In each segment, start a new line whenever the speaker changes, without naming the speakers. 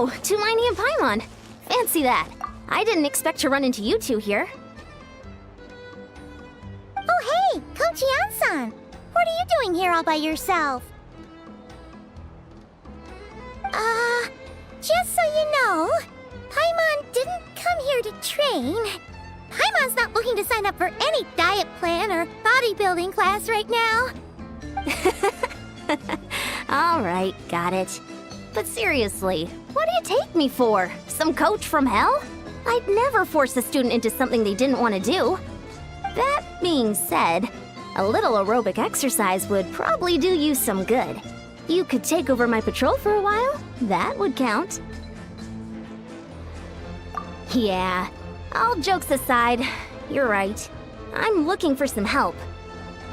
Oh, Tumini and Paimon. Fancy that. I didn't expect to run into you two here.
Oh hey, Kochi-san! What are you doing here all by yourself? Just so you know, Paimon didn't come here to train. Paimon's not looking to sign up for any diet plan or bodybuilding class right now.
All right, got it. But seriously, what do you take me for? Some coach from hell? I'd never force a student into something they didn't want to do. That being said, a little aerobic exercise would probably do you some good. You could take over my patrol for a while. That would count. Yeah, all jokes aside, you're right. I'm looking for some help.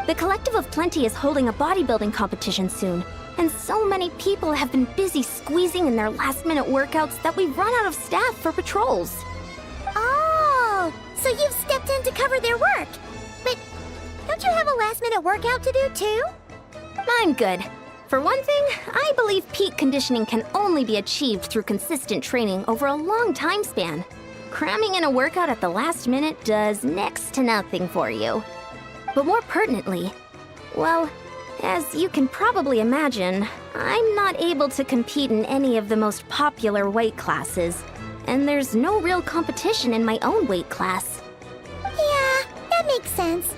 The Collective of Plenty is holding a bodybuilding competition soon, and so many people have been busy squeezing in their last-minute workouts that we've run out of staff for patrols.
Oh, so you've stepped in to cover their work. But don't you have a last-minute workout to do too?
I'm good. For one thing, I believe peak conditioning can only be achieved through consistent training over a long time span. Cramming in a workout at the last minute does next to nothing for you. But more pertinently, well, as you can probably imagine, I'm not able to compete in any of the most popular weight classes, and there's no real competition in my own weight class.
Yeah, that makes sense.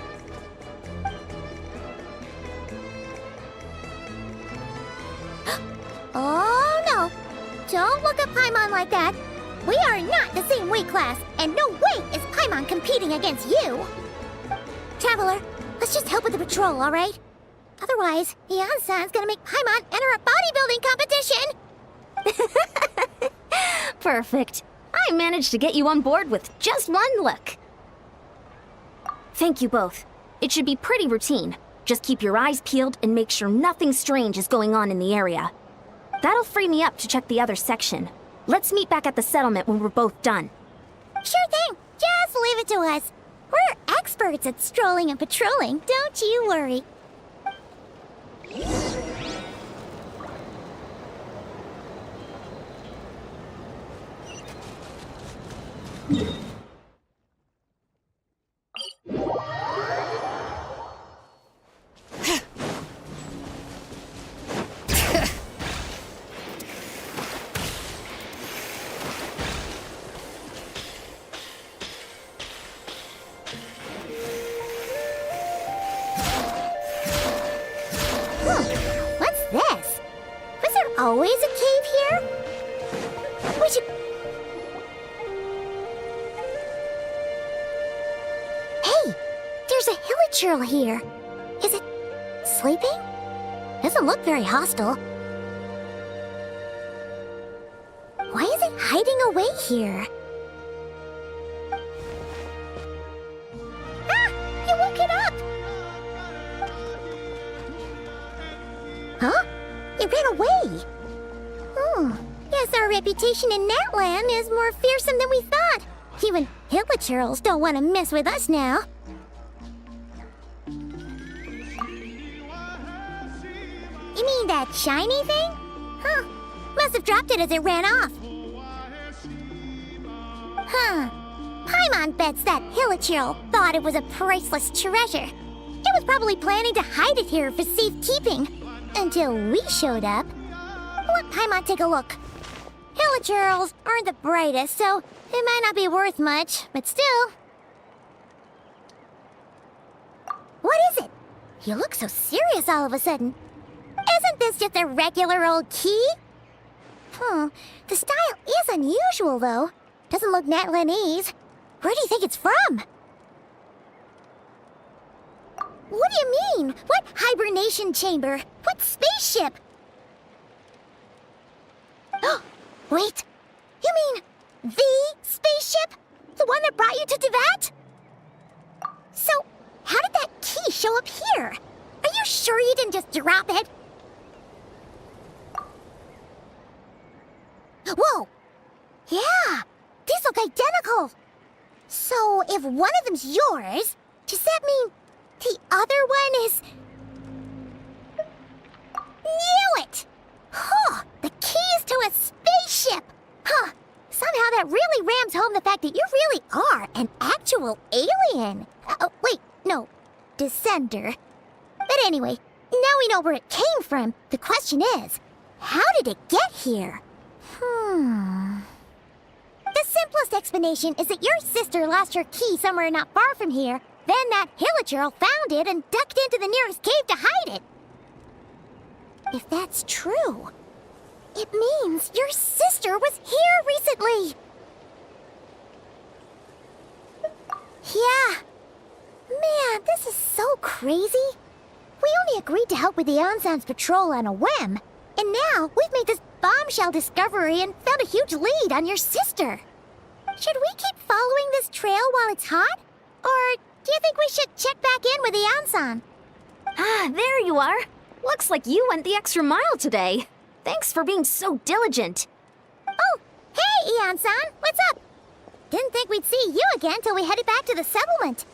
Oh no! Don't look at Paimon like that! We are not the same weight class, and no way is Paimon competing against you! Traveler, let's just help with the patrol, alright? Otherwise, Yan-san's gonna make Paimon enter a bodybuilding competition!
Perfect. I managed to get you on board with just one look. Thank you both. It should be pretty routine. Just keep your eyes peeled and make sure nothing strange is going on in the area. That'll free me up to check the other section. Let's meet back at the settlement when we're both done.
Sure thing. Just leave it to us. We're experts at strolling and patrolling, don't you worry. What's this? Was there always a cave here? We should... Hey! There's a hilichurl here. Is it sleeping? Doesn't look very hostile. Why is it hiding away here? Ah! You woke it up! Huh? It ran away! Oh, guess our reputation in Natland is more fearsome than we thought. Even hilichurls don't want to mess with us now. You mean that shiny thing? Huh. Must have dropped it as it ran off. Huh. Paimon bets that hilichurl thought it was a priceless treasure. It was probably planning to hide it here for safekeeping. Until we showed up. Let Paimon take a look. Hilichurls aren't the brightest, so it might not be worth much, but still. What is it? You look so serious all of a sudden. Isn't this just a regular old key? The style is unusual, though. Doesn't look Natlanese. Where do you think it's from? What do you mean? What hibernation chamber? What spaceship? Oh, wait. You mean the spaceship? The one that brought you to Teyvat? So, how did that key show up here? Are you sure you didn't just drop it? Whoa! Yeah! These look identical! So, if one of them's yours, does that mean the other one is... Knew it! Huh! The keys to a spaceship! the fact that you really are an actual alien. Oh, wait, no, descender. But anyway, now we know where it came from. The question is, how did it get here? The simplest explanation is that your sister lost her key somewhere not far from here. Then that Hilichurl found it and ducked into the nearest cave to hide it. If that's true, it means your sister was here recently. Yeah. Man, this is so crazy. We only agreed to help with the Ansan's patrol on a whim. And now we've made this bombshell discovery and found a huge lead on your sister. Should we keep following this trail while it's hot? Or do you think we should check back in with the Ansan?
Ah, there you are. Looks like you went the extra mile today. Thanks for being so diligent.
Oh, hey, Ian-san, what's up? Didn't think we'd see you again till we headed back to the settlement.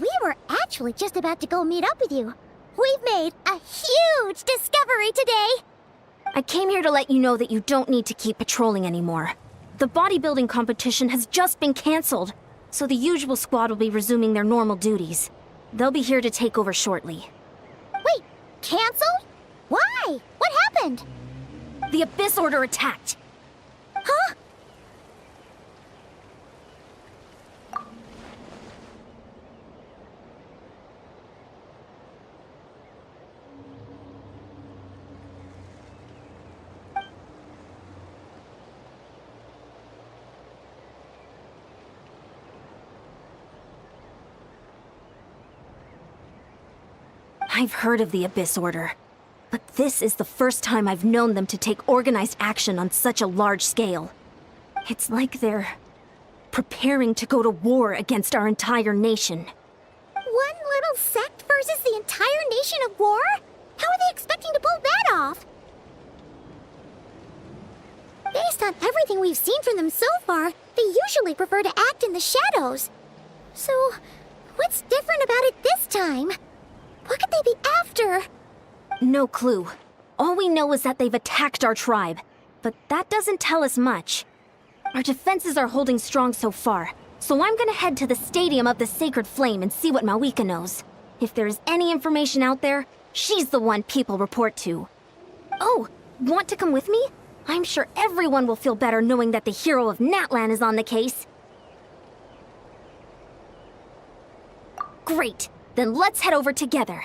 We were actually just about to go meet up with you. We've made a huge discovery today.
I came here to let you know that you don't need to keep patrolling anymore. The bodybuilding competition has just been canceled, so the usual squad will be resuming their normal duties. They'll be here to take over shortly.
Wait, canceled? Why? What happened?
The Abyss Order attacked.
Huh?
I've heard of the Abyss Order, but this is the first time I've known them to take organized action on such a large scale. It's like they're preparing to go to war against our entire nation.
One little sect versus the entire nation of war? How are they expecting to pull that off? Based on everything we've seen from them so far, they usually prefer to act in the shadows. So, what's different about it this time? What could they be after?
No clue. All we know is that they've attacked our tribe, but that doesn't tell us much. Our defenses are holding strong so far, so I'm gonna head to the Stadium of the Sacred Flame and see what Mawika knows. If there's any information out there, she's the one people report to. Oh, want to come with me? I'm sure everyone will feel better knowing that the hero of Natlan is on the case. Great, then let's head over together.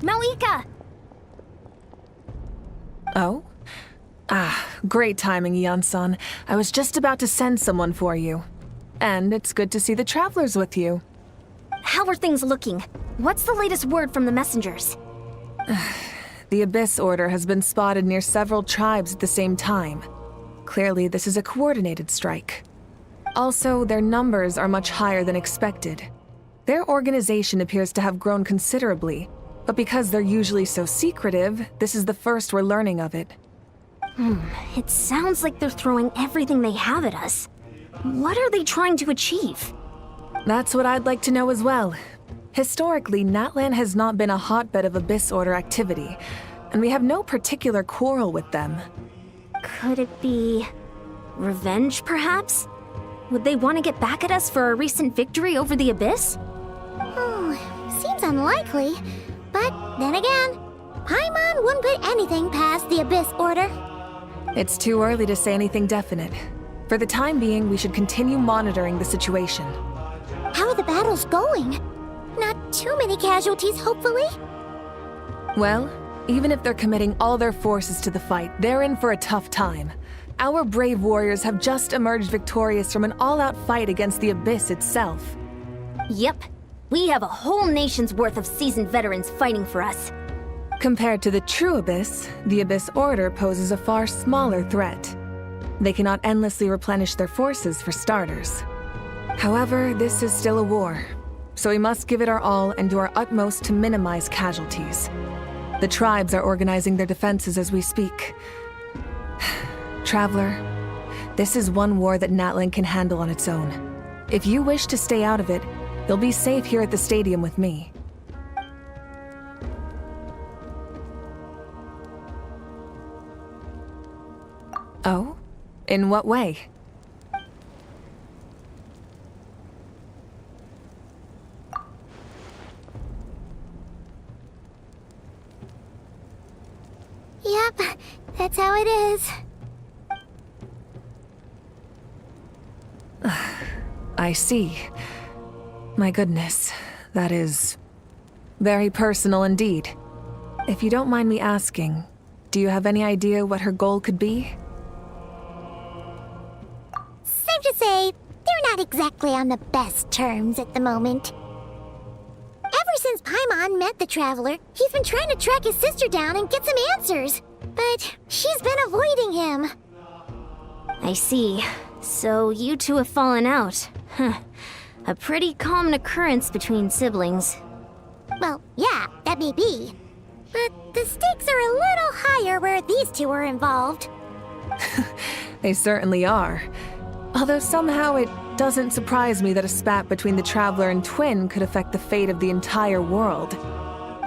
Mawika!
Oh? Great timing, Ian-san. I was just about to send someone for you. And it's good to see the travelers with you.
How are things looking? What's the latest word from the messengers?
The Abyss Order has been spotted near several tribes at the same time. Clearly, this is a coordinated strike. Also, their numbers are much higher than expected. Their organization appears to have grown considerably, but because they're usually so secretive, this is the first we're learning of it.
It sounds like they're throwing everything they have at us. What are they trying to achieve?
That's what I'd like to know as well. Historically, Natlan has not been a hotbed of Abyss Order activity, and we have no particular quarrel with them.
Could it be revenge, perhaps? Would they want to get back at us for a recent victory over the Abyss?
Seems unlikely. But then again, Paimon wouldn't put anything past the Abyss Order.
It's too early to say anything definite. For the time being, we should continue monitoring the situation.
How are the battles going? Not too many casualties, hopefully?
Well, even if they're committing all their forces to the fight, they're in for a tough time. Our brave warriors have just emerged victorious from an all-out fight against the Abyss itself.
Yep. We have a whole nation's worth of seasoned veterans fighting for us.
Compared to the true Abyss, the Abyss Order poses a far smaller threat. They cannot endlessly replenish their forces, for starters. However, this is still a war. so we must give it our all and do our utmost to minimize casualties. The tribes are organizing their defenses as we speak. Traveler, this is one war that Natlan can handle on its own. If you wish to stay out of it, you'll be safe here at the stadium with me. Oh? In what way?
Yep, that's how it is.
I see. My goodness, that is very personal indeed. If you don't mind me asking, do you have any idea what her goal could be?
Safe to say, they're not exactly on the best terms at the moment. Ever since Paimon met the Traveler, he's been trying to track his sister down and get some answers. But she's been avoiding him.
I see. So you two have fallen out. Huh. A pretty common occurrence between siblings.
Well, yeah, that may be. But the stakes are a little higher where these two are involved.
They certainly are. Although somehow it doesn't surprise me that a spat between the Traveler and Twin could affect the fate of the entire world.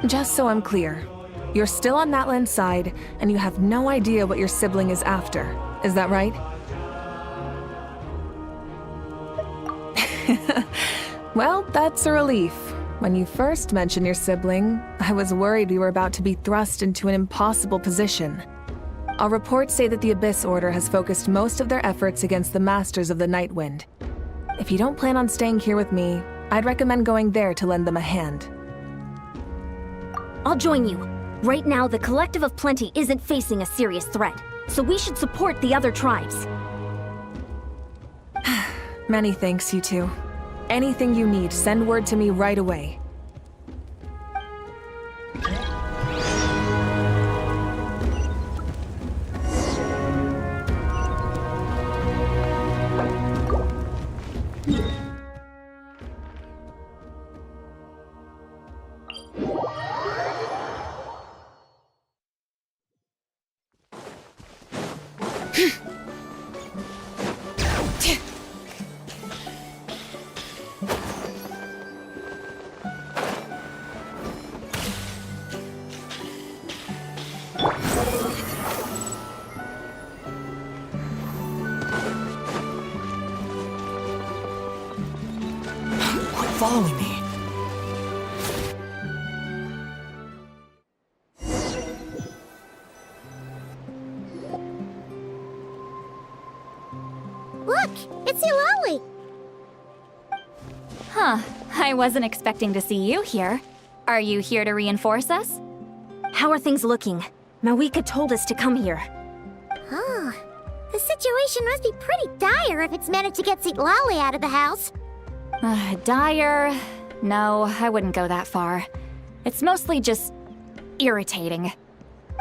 Just so I'm clear, you're still on Natlan's side, and you have no idea what your sibling is after. Is that right? Well, that's a relief. When you first mentioned your sibling, I was worried we were about to be thrust into an impossible position. Our reports say that the Abyss Order has focused most of their efforts against the Masters of the Nightwind. If you don't plan on staying here with me, I'd recommend going there to lend them a hand.
I'll join you. Right now, the Collective of Plenty isn't facing a serious threat, so we should support the other tribes.
Many thanks, you two. Anything you need, send word to me right away.
Following me.
Look, it's Eulalie.
Huh, I wasn't expecting to see you here. Are you here to reinforce us?
How are things looking? Mawika told us to come here.
Oh, the situation must be pretty dire if it's managed to get Eulalie out of the house.
Dire? No, I wouldn't go that far. It's mostly just irritating.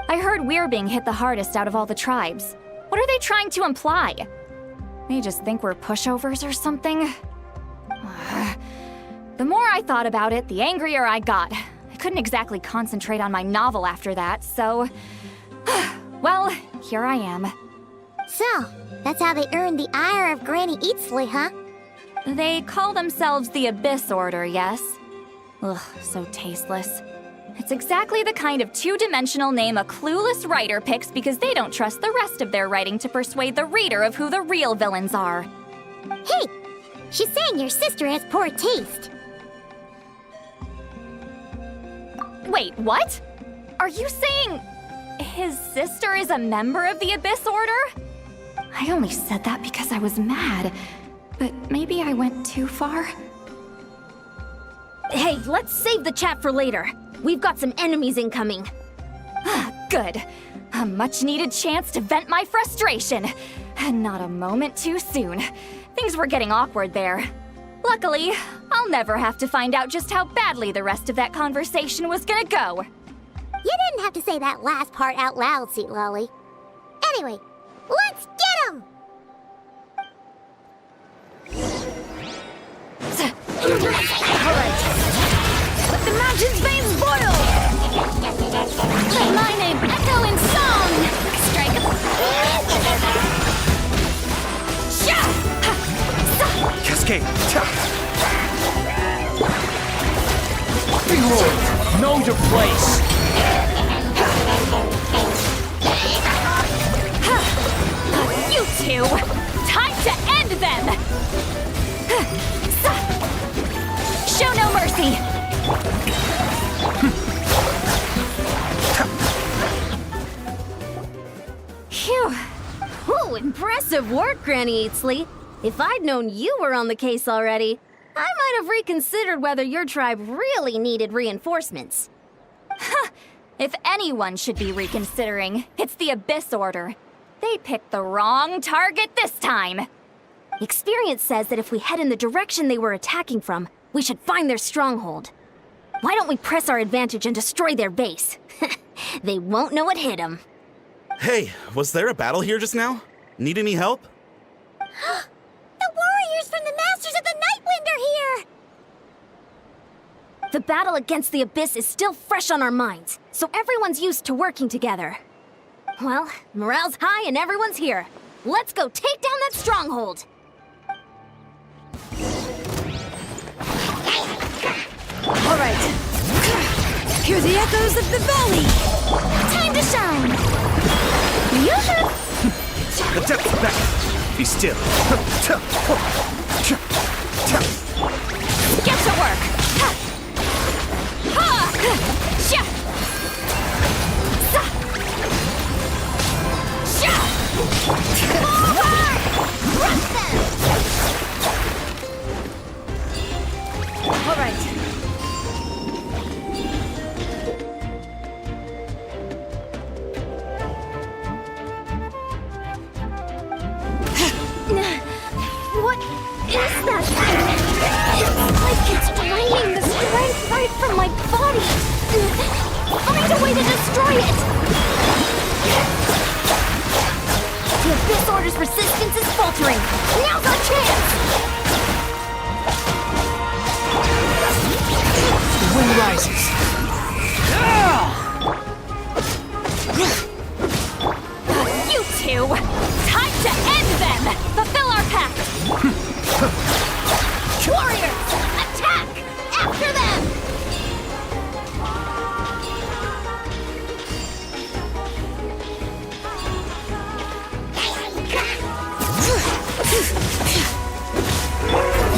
I heard we're being hit the hardest out of all the tribes. What are they trying to imply? They just think we're pushovers or something? The more I thought about it, the angrier I got. I couldn't exactly concentrate on my novel after that, so... well, here I am.
So, that's how they earned the ire of Granny Eatsley, huh?
They call themselves the Abyss Order, yes? Ugh, so tasteless. It's exactly the kind of two-dimensional name a clueless writer picks because they don't trust the rest of their writing to persuade the reader of who the real villains are.
Hey, she's saying your sister has poor taste.
Wait, what? Are you saying his sister is a member of the Abyss Order? I only said that because I was mad. But maybe I went too far?
Hey, let's save the chat for later. We've got some enemies incoming.
Good. A much-needed chance to vent my frustration. And not a moment too soon. Things were getting awkward there. Luckily, I'll never have to find out just how badly the rest of that conversation was gonna go.
You didn't have to say that last part out loud, Eulalie. Anyway, let's get him!
Alright, imagine's veins boil! Let my name echo in song! Strike! Sha!
Cascade!
Behold, know your place.
You two! Time to end them! Show no mercy!
Phew! Ooh, impressive work, Granny Eatsley. If I'd known you were on the case already, I might have reconsidered whether your tribe really needed reinforcements.
If anyone should be reconsidering, it's the Abyss Order. They picked the wrong target this time.
Experience says that if we head in the direction they were attacking from, we should find their stronghold. Why don't we press our advantage and destroy their base? They won't know what hit them.
Hey, was there a battle here just now? Need any help?
The warriors from the Masters of the Nightwind are here!
The battle against the Abyss is still fresh on our minds, so everyone's used to working together. Well, morale's high and everyone's here. Let's go take down that stronghold!
All right. Hear the echoes of the valley. Time to shine.
The depths are back! Be still!
Get to work!
All right. What is that thing? It's like it's draining the strength right from my body. Find a way to destroy it! The Abyss Order's resistance is faltering. Now's our chance!
The wind rises.
You two! Time to end them! Fulfill our pact!
Warriors! Attack! After them!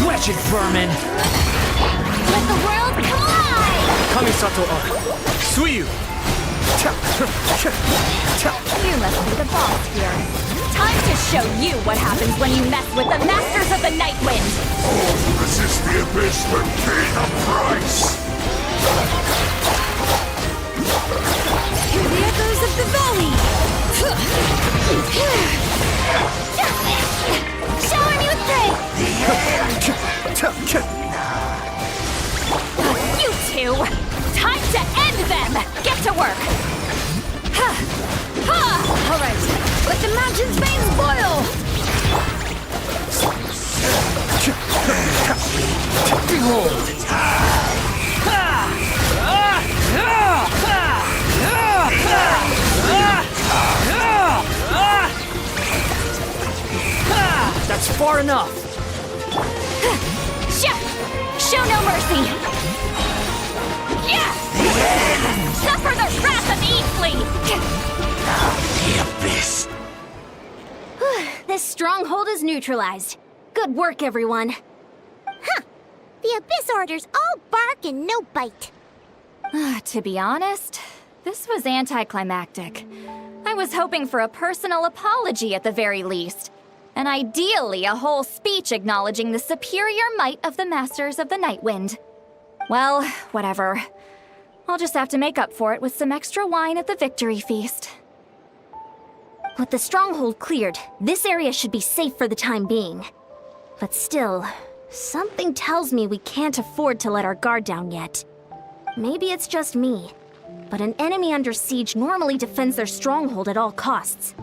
Wretched vermin.
Let the world collide!
Kamisato Ara! Suiyu!
You must be the boss here. Time to show you what happens when you mess with the Masters of the Nightwind!
Resist the Abyss but pay the price!
Hear the echoes of the valley.
Shower me with praise!
You two! Time to end them! Get to work!
All right, let the mountain's veins boil!
Behold. That's far enough.
Show no mercy! Yeah! Suffer the wrath of Eatsley!
The Abyss!
This stronghold is neutralized. Good work, everyone.
The Abyss Order's all bark and no bite.
To be honest, this was anticlimactic. I was hoping for a personal apology at the very least. And ideally, a whole speech acknowledging the superior might of the Masters of the Nightwind. Well, whatever. I'll just have to make up for it with some extra wine at the victory feast.
With the stronghold cleared, this area should be safe for the time being. But still, something tells me we can't afford to let our guard down yet. Maybe it's just me, but an enemy under siege normally defends their stronghold at all costs.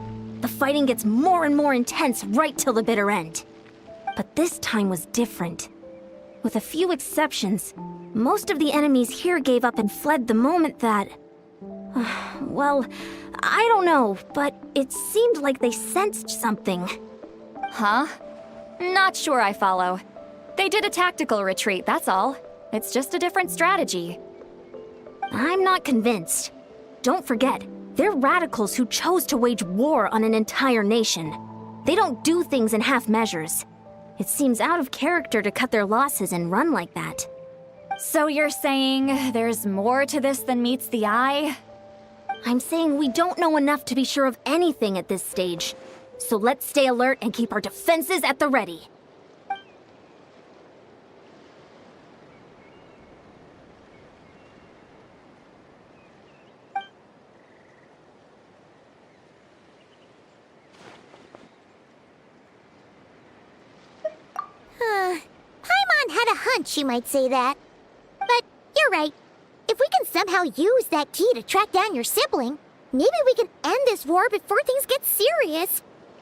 The fighting gets more and more intense right till the bitter end. But this time was different. With a few exceptions, Most of the enemies here gave up and fled the moment that... well, I don't know, but it seemed like they sensed something.
Huh? Not sure I follow. They did a tactical retreat, that's all. It's just a different strategy.
I'm not convinced. Don't forget, they're radicals who chose to wage war on an entire nation. They don't do things in half measures. It seems out of character to cut their losses and run like that.
So you're saying there's more to this than meets the eye?
I'm saying we don't know enough to be sure of anything at this stage. So let's stay alert and keep our defenses at the ready.
Paimon had a hunch you might say that. But you're right. If we can somehow use that key to track down your sibling, maybe we can end this war before things get serious.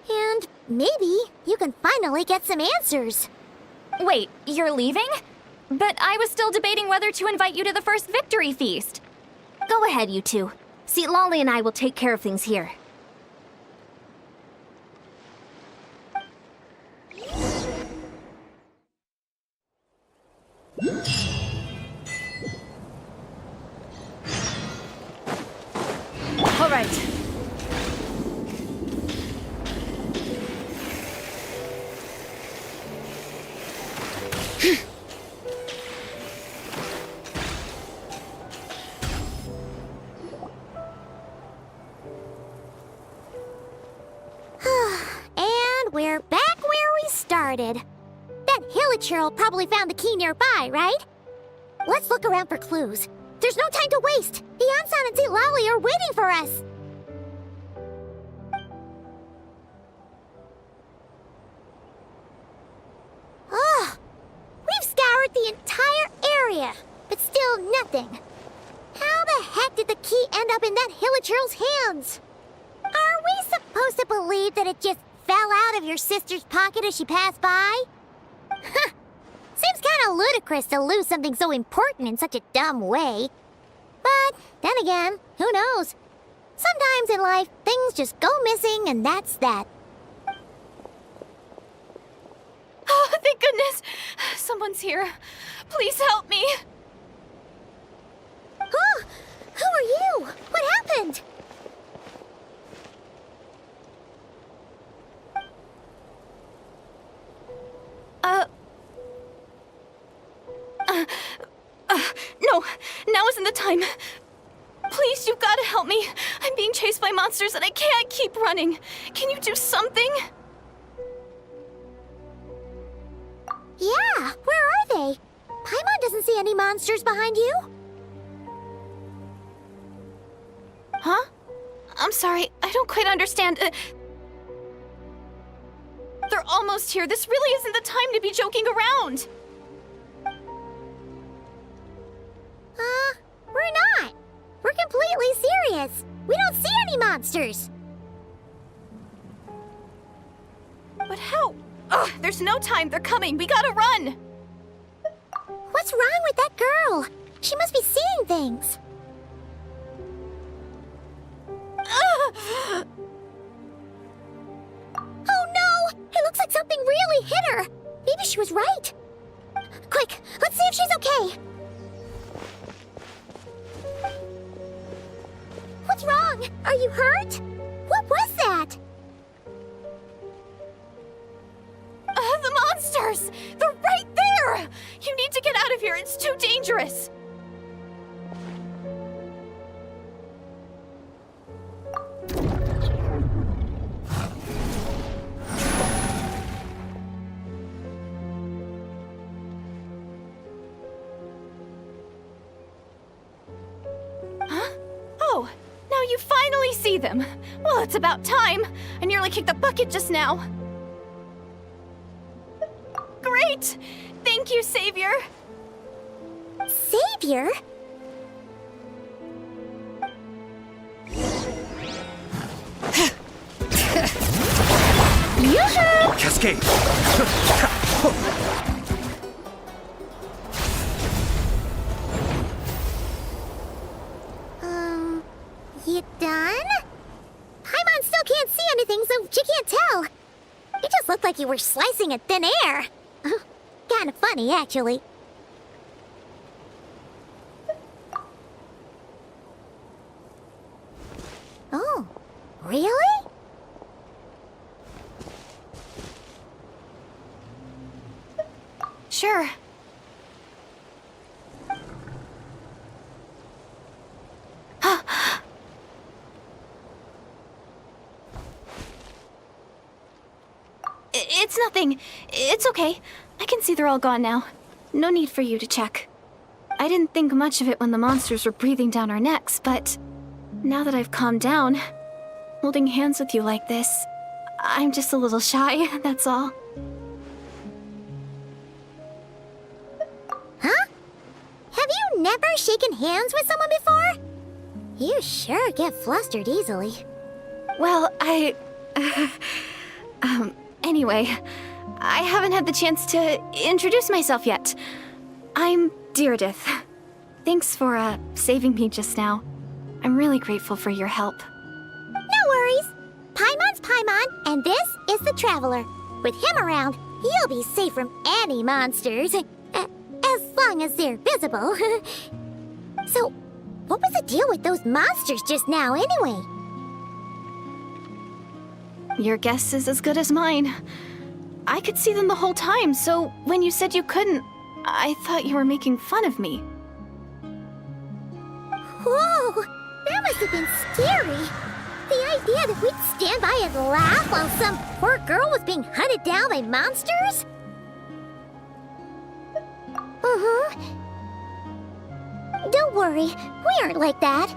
And maybe you can finally get some answers.
Wait, you're leaving? But I was still debating whether to invite you to the first victory feast.
Go ahead, you two. See, Lolly and I will take care of things here.
All right.
And we're back where we started. That Hilichurl probably found the key nearby, right? Let's look around for clues. There's no time to waste. The Ansan and Lolly are waiting for us. Ugh. We've scoured the entire area, but still nothing. How the heck did the key end up in that Hilichurl's hands? Are we supposed to believe that it just fell out of your sister's pocket as she passed by? Huh. Seems kinda ludicrous to lose something so important in such a dumb way. But then again, who knows? Sometimes in life, things just go missing and that's that.
Oh, thank goodness! Someone's here. Please help me!
Huh? Who are you? What happened?
No, now isn't the time. Please, you've got to help me. I'm being chased by monsters and I can't keep running. Can you do something?
Yeah, where are they? Paimon doesn't see any monsters behind you.
Huh? I'm sorry, I don't quite understand. They're almost here. This really isn't the time to be joking around.
We're not. We're completely serious. We don't see any monsters.
But how? Ugh, there's no time. They're coming. We gotta run.
What's wrong with that girl? She must be seeing things.
Ugh.
Oh no! It looks like something really hit her. Maybe she was right. Quick, let's see if she's okay. What's wrong? Are you hurt? What was that?
The monsters! They're right there! You need to get out of here. It's too dangerous. Huh? Oh, now you finally see them. Well, it's about time. I nearly kicked the bucket just now. Great! Thank you, Savior!
Savior?
Cascade!
were slicing at thin air. Kinda funny, actually. Oh, really?
Sure. It's nothing. It's okay. I can see they're all gone now. No need for you to check. I didn't think much of it when the monsters were breathing down our necks, but now that I've calmed down, holding hands with you like this, I'm just a little shy, that's all.
Huh? Have you never shaken hands with someone before? You sure get flustered easily.
Well, anyway, I haven't had the chance to introduce myself yet. I'm Deirdith. Thanks for, saving me just now. I'm really grateful for your help.
No worries. Paimon's Paimon, and this is the Traveler. With him around, you'll be safe from any monsters. As long as they're visible. So, what was the deal with those monsters just now, anyway?
Your guess is as good as mine. I could see them the whole time, so when you said you couldn't, I thought you were making fun of me.
Whoa! That must have been scary. The idea that we'd stand by and laugh while some poor girl was being hunted down by monsters? Don't worry, we aren't like that.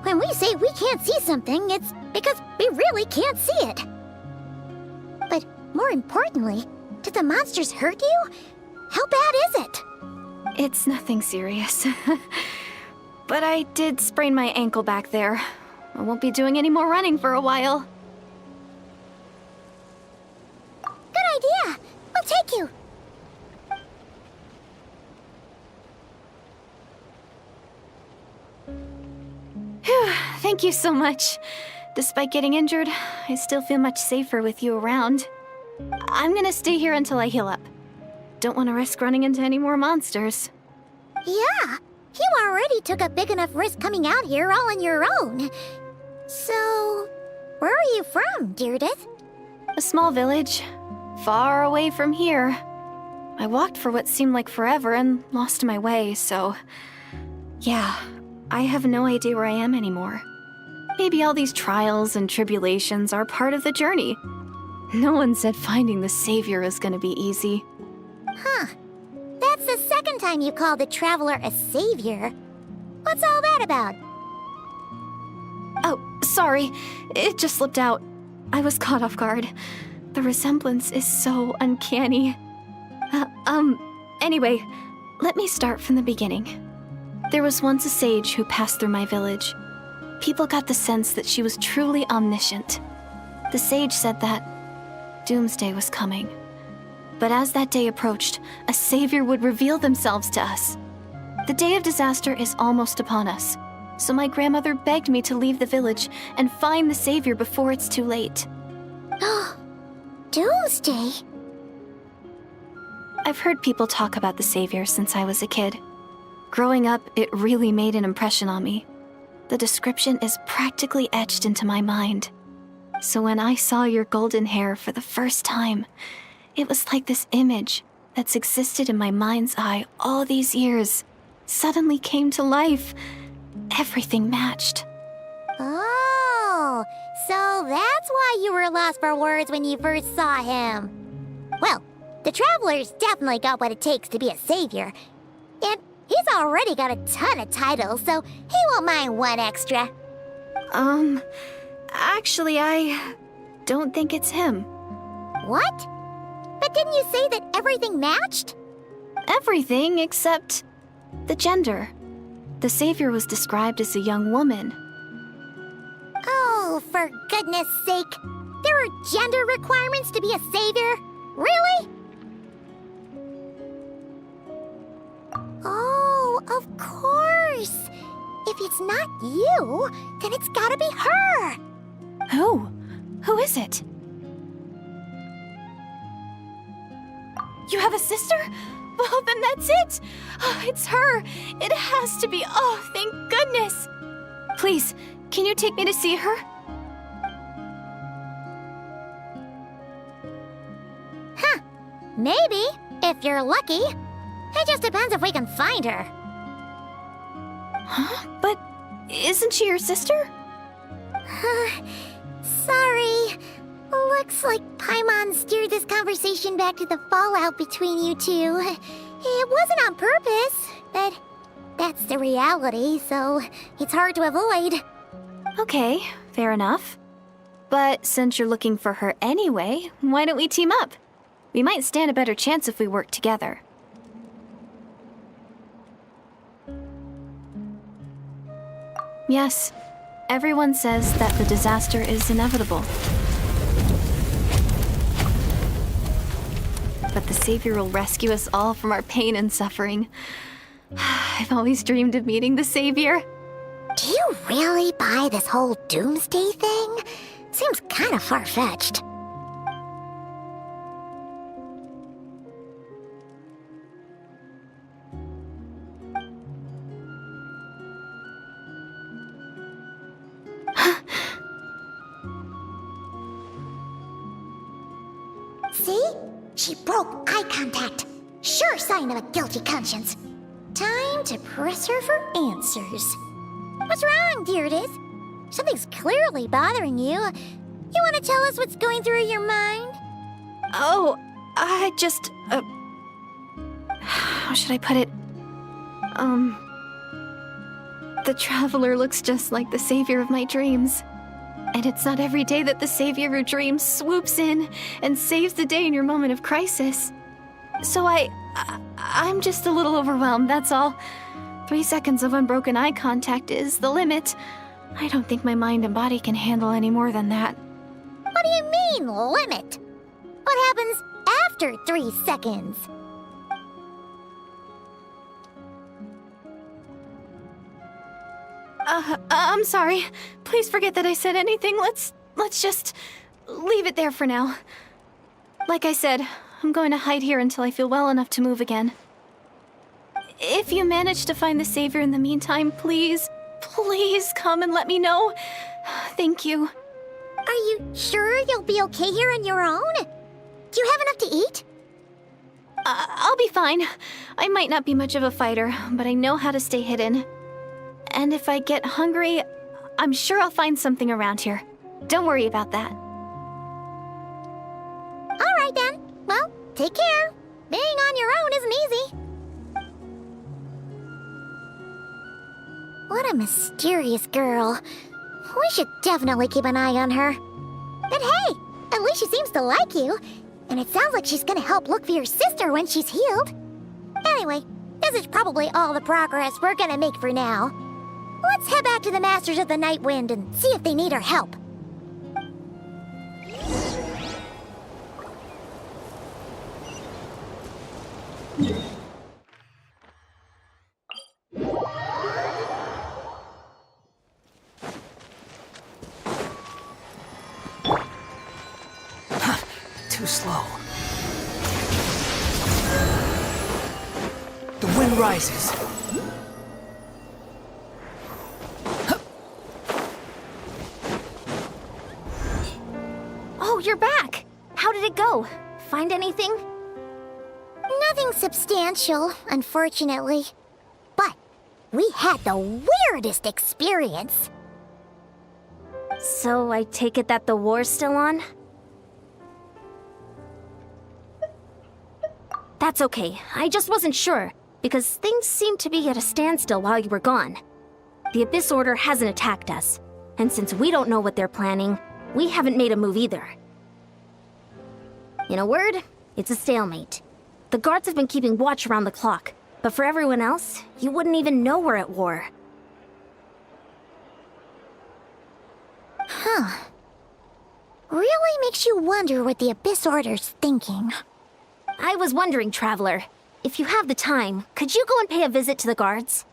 When we say we can't see something, it's because we really can't see it. But more importantly, did the monsters hurt you? How bad is it?
It's nothing serious. But I did sprain my ankle back there. I won't be doing any more running for a while.
Good idea! We'll take you!
Phew, thank you so much. Despite getting injured, I still feel much safer with you around. I'm gonna stay here until I heal up. Don't want to risk running into any more monsters.
Yeah, you already took a big enough risk coming out here all on your own. So, where are you from, Deirdith?
A small village, far away from here. I walked for what seemed like forever and lost my way, so... yeah, I have no idea where I am anymore. Maybe all these trials and tribulations are part of the journey. No one said finding the Savior is gonna be easy.
Huh. That's the second time you called the Traveler a savior. What's all that about?
Oh, sorry. It just slipped out. I was caught off guard. The resemblance is so uncanny. Anyway, let me start from the beginning. There was once a sage who passed through my village. People got the sense that she was truly omniscient. The sage said that doomsday was coming. But as that day approached, a savior would reveal themselves to us. The day of disaster is almost upon us, so my grandmother begged me to leave the village and find the savior before it's too late.
Doomsday?
I've heard people talk about the savior since I was a kid. Growing up, it really made an impression on me. The description is practically etched into my mind. So when I saw your golden hair for the first time, it was like this image that's existed in my mind's eye all these years suddenly came to life. Everything matched.
Oh, so that's why you were lost for words when you first saw him. Well, the Traveler's definitely got what it takes to be a savior. And he's already got a ton of titles, so he won't mind one extra.
Actually, I don't think it's him.
What? But didn't you say that everything matched?
Everything except the gender. The savior was described as a young woman.
Oh, for goodness sake. There are gender requirements to be a savior? Really? Oh, of course. If it's not you, then it's gotta be her.
Who? Who is it? You have a sister? Well, then that's it! Oh, it's her! It has to be! Oh, thank goodness! Please, can you take me to see her?
Huh. Maybe, if you're lucky. It just depends if we can find her.
Huh? But isn't she your sister?
Sorry. Looks like Paimon steered this conversation back to the fallout between you two. It wasn't on purpose, but that's the reality, so it's hard to avoid.
Okay, fair enough. But since you're looking for her anyway, why don't we team up? We might stand a better chance if we work together. Yes, everyone says that the disaster is inevitable. But the Savior will rescue us all from our pain and suffering. I've always dreamed of meeting the Savior.
Do you really buy this whole doomsday thing? Seems kind of far-fetched. See? She broke eye contact. Sure sign of a guilty conscience. Time to press her for answers. What's wrong, Deirdis? Something's clearly bothering you. You want to tell us what's going through your mind?
Oh, I just, how should I put it? The Traveler looks just like the Savior of my dreams. And it's not every day that the Savior of your dreams swoops in and saves the day in your moment of crisis. So I'm just a little overwhelmed, that's all. 3 seconds of unbroken eye contact is the limit. I don't think my mind and body can handle any more than that.
What do you mean, limit? What happens after 3 seconds?
I'm sorry. Please forget that I said anything. Let's just leave it there for now. Like I said, I'm going to hide here until I feel well enough to move again. If you manage to find the Savior in the meantime, please come and let me know. Thank you.
Are you sure you'll be okay here on your own? Do you have enough to eat?
I'll be fine. I might not be much of a fighter, but I know how to stay hidden. And if I get hungry, I'm sure I'll find something around here. Don't worry about that.
All right then. Well, take care. Being on your own isn't easy. What a mysterious girl. We should definitely keep an eye on her. But hey, at least she seems to like you. And it sounds like she's gonna help look for your sister when she's healed. Anyway, this is probably all the progress we're gonna make for now. Let's head back to the Masters of the Night Wind and see if they need our help.
Too slow. The wind rises.
Oh, you're back! How did it go? Find anything?
Nothing substantial, unfortunately. But we had the weirdest experience.
So I take it that the war's still on? That's okay. I just wasn't sure, because things seemed to be at a standstill while you were gone. The Abyss Order hasn't attacked us, and since we don't know what they're planning, we haven't made a move either. In a word, it's a stalemate. The guards have been keeping watch around the clock, but for everyone else, you wouldn't even know we're at war.
Huh. Really makes you wonder what the Abyss Order's thinking.
I was wondering, Traveler, if you have the time, could you go and pay a visit to the guards?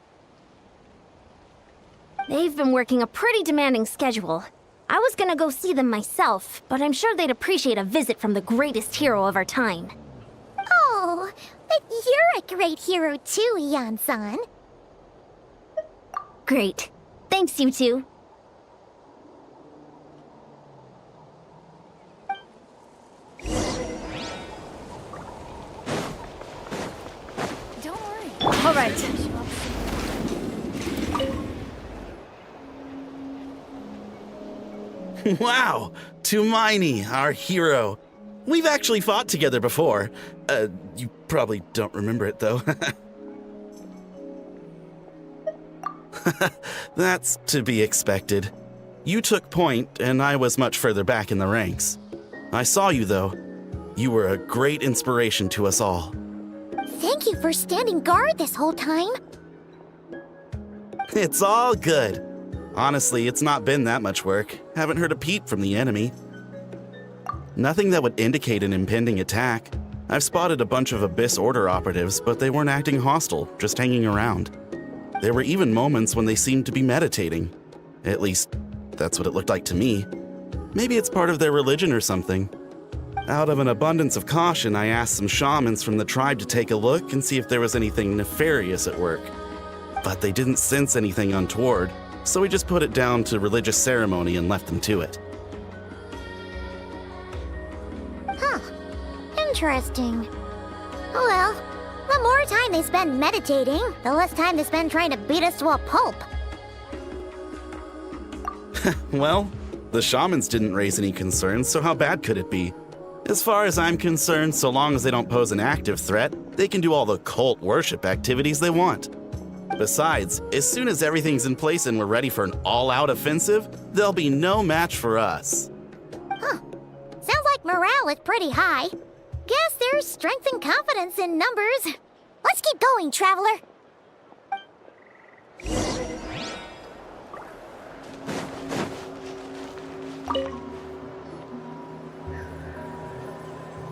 They've been working a pretty demanding schedule. I was gonna go see them myself, but I'm sure they'd appreciate a visit from the greatest hero of our time.
Oh, You're a great hero too, Yan-san.
Great. Thanks, you two.
Don't worry.
All right.
Wow, Tumaini, our hero. We've actually fought together before. You probably don't remember it, though. That's to be expected. You took point, and I was much further back in the ranks. I saw you, though. You were a great inspiration to us all.
Thank you for standing guard this whole time.
It's all good. Honestly, it's not been that much work. Haven't heard a peep from the enemy. Nothing that would indicate an impending attack. I've spotted a bunch of Abyss Order operatives, but they weren't acting hostile, just hanging around. There were even moments when they seemed to be meditating. At least, that's what it looked like to me. Maybe it's part of their religion or something. Out of an abundance of caution, I asked some shamans from the tribe to take a look and see if there was anything nefarious at work. But they didn't sense anything untoward, so we just put it down to religious ceremony and left them to it.
Huh. Interesting. Oh well, the more time they spend meditating, the less time they spend trying to beat us to a pulp.
Well, the shamans didn't raise any concerns, so how bad could it be? As far as I'm concerned, so long as they don't pose an active threat, they can do all the cult worship activities they want. Besides, as soon as everything's in place and we're ready for an all-out offensive, there'll be no match for us.
Huh. Sounds like morale is pretty high. Guess there's strength and confidence in numbers. Let's keep going, Traveler.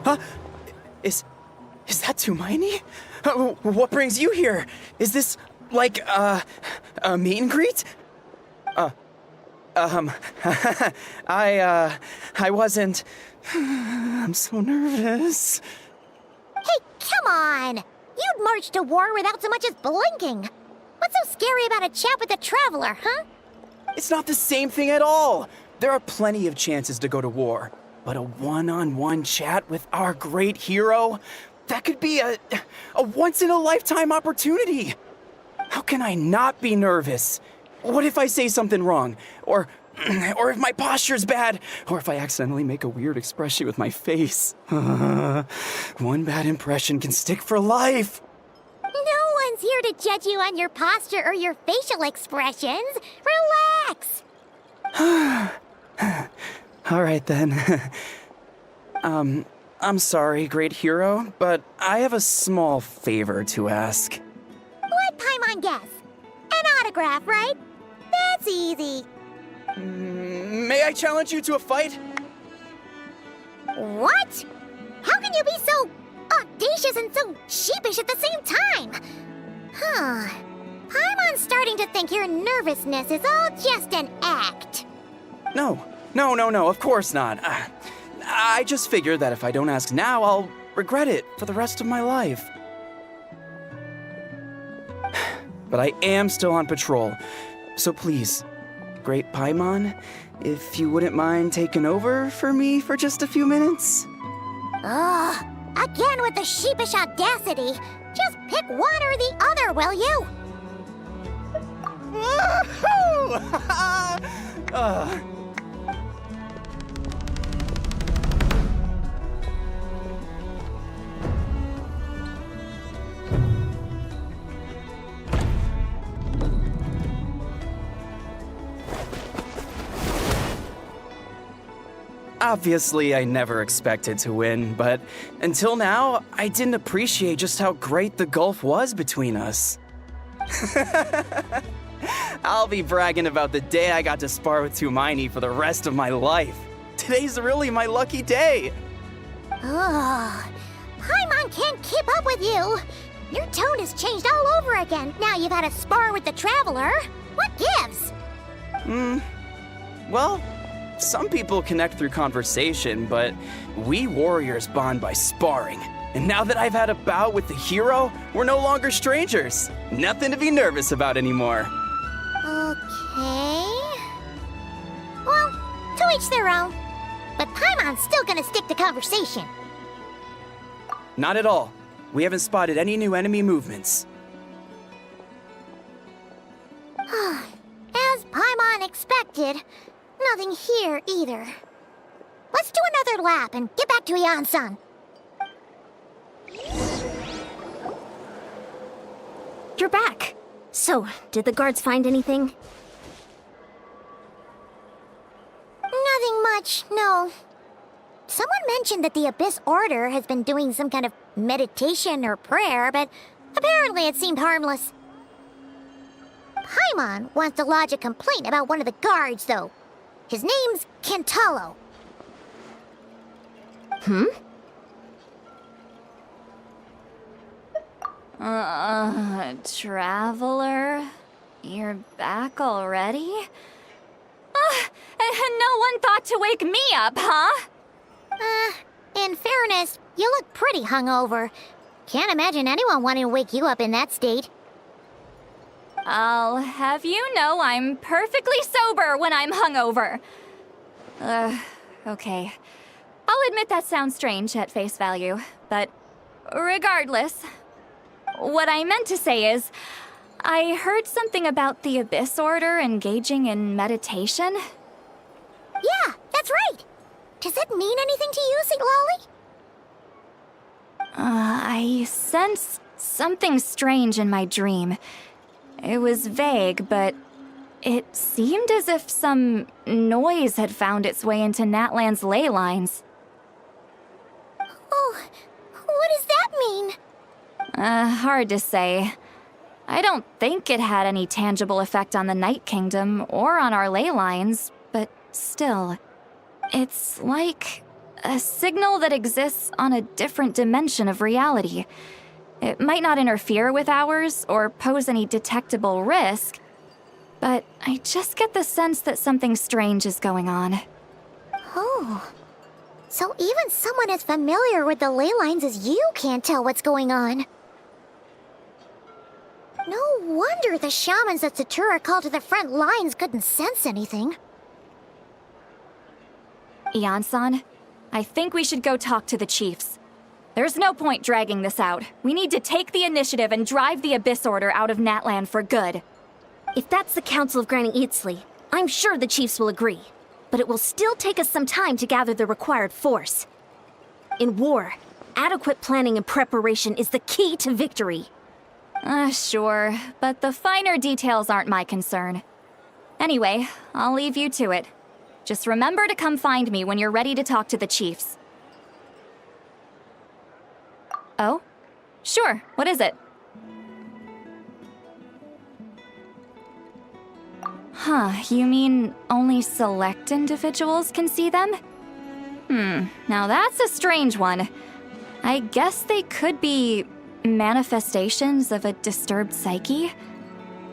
Huh? Is that Tumaini? What brings you here? Is this like a meet and greet? I wasn't. I'm so nervous.
Hey, come on! You'd march to war without so much as blinking. What's so scary about a chat with a Traveler, huh?
It's not the same thing at all. There are plenty of chances to go to war. But a one-on-one chat with our great hero? That could be a once-in-a-lifetime opportunity. How can I not be nervous? What if I say something wrong? Or if my posture's bad? Or if I accidentally make a weird expression with my face? One bad impression can stick for life.
No one's here to judge you on your posture or your facial expressions. Relax!
All right, then. I'm sorry, great hero, but I have a small favor to ask.
What Paimon guess? An autograph, right? That's easy.
May I challenge you to a fight?
What? How can you be so audacious and so sheepish at the same time? Huh. Paimon's starting to think your nervousness is all just an act.
No, of course not. I just figured that if I don't ask now, I'll regret it for the rest of my life. But I am still on patrol, so please, Great Paimon, if you wouldn't mind taking over for me for just a few minutes?
Ugh, again with the sheepish audacity. Just pick one or the other, will you?
Woohoo! Obviously, I never expected to win, but until now, I didn't appreciate just how great the gulf was between us. I'll be bragging about the day I got to spar with Tumaini for the rest of my life. Today's really my lucky day.
Ugh, Paimon can't keep up with you. Your tone has changed all over again. Now you've had a spar with the Traveler. What gives?
Well, some people connect through conversation, but we warriors bond by sparring. And now that I've had a bout with the hero, we're no longer strangers. Nothing to be nervous about anymore.
Okay. Well, to each their own. But Paimon's still gonna stick to conversation.
Not at all. We haven't spotted any new enemy movements.
As Paimon expected, nothing here either. Let's do another lap and get back to Ian-san.
You're back. So, did the guards find anything?
Nothing much, no. Someone mentioned that the Abyss Order has been doing some kind of meditation or prayer, but apparently it seemed harmless. Paimon wants to lodge a complaint about one of the guards, though. His name's Kentalo.
Traveler? You're back already? And no one thought to wake me up, huh?
In fairness, you look pretty hungover. Can't imagine anyone wanting to wake you up in that state.
I'll have you know I'm perfectly sober when I'm hungover. Okay. I'll admit that sounds strange at face value, but regardless, what I meant to say is, I heard something about the Abyss Order engaging in meditation.
Yeah, that's right. Does that mean anything to you, Siglali?
I sensed something strange in my dream. It was vague, but it seemed as if some noise had found its way into Natlan's ley lines.
Oh, what does that mean?
Hard to say. I don't think it had any tangible effect on the Night Kingdom or on our ley lines, but still, it's like a signal that exists on a different dimension of reality. It might not interfere with ours or pose any detectable risk, but I just get the sense that something strange is going on.
Oh. So even someone as familiar with the ley lines as you can't tell what's going on. No wonder the shamans that Satura called to the front lines couldn't sense anything.
Ian-san, I think we should go talk to the chiefs. There's no point dragging this out. We need to take the initiative and drive the Abyss Order out of Natlan for good.
If that's the Council of Granny Eatsley, I'm sure the chiefs will agree. But it will still take us some time to gather the required force. In war, adequate planning and preparation is the key to victory.
Sure, but the finer details aren't my concern. Anyway, I'll leave you to it. Just remember to come find me when you're ready to talk to the chiefs. Oh? Sure, what is it? Huh, you mean only select individuals can see them? Now that's a strange one. I guess they could be manifestations of a disturbed psyche?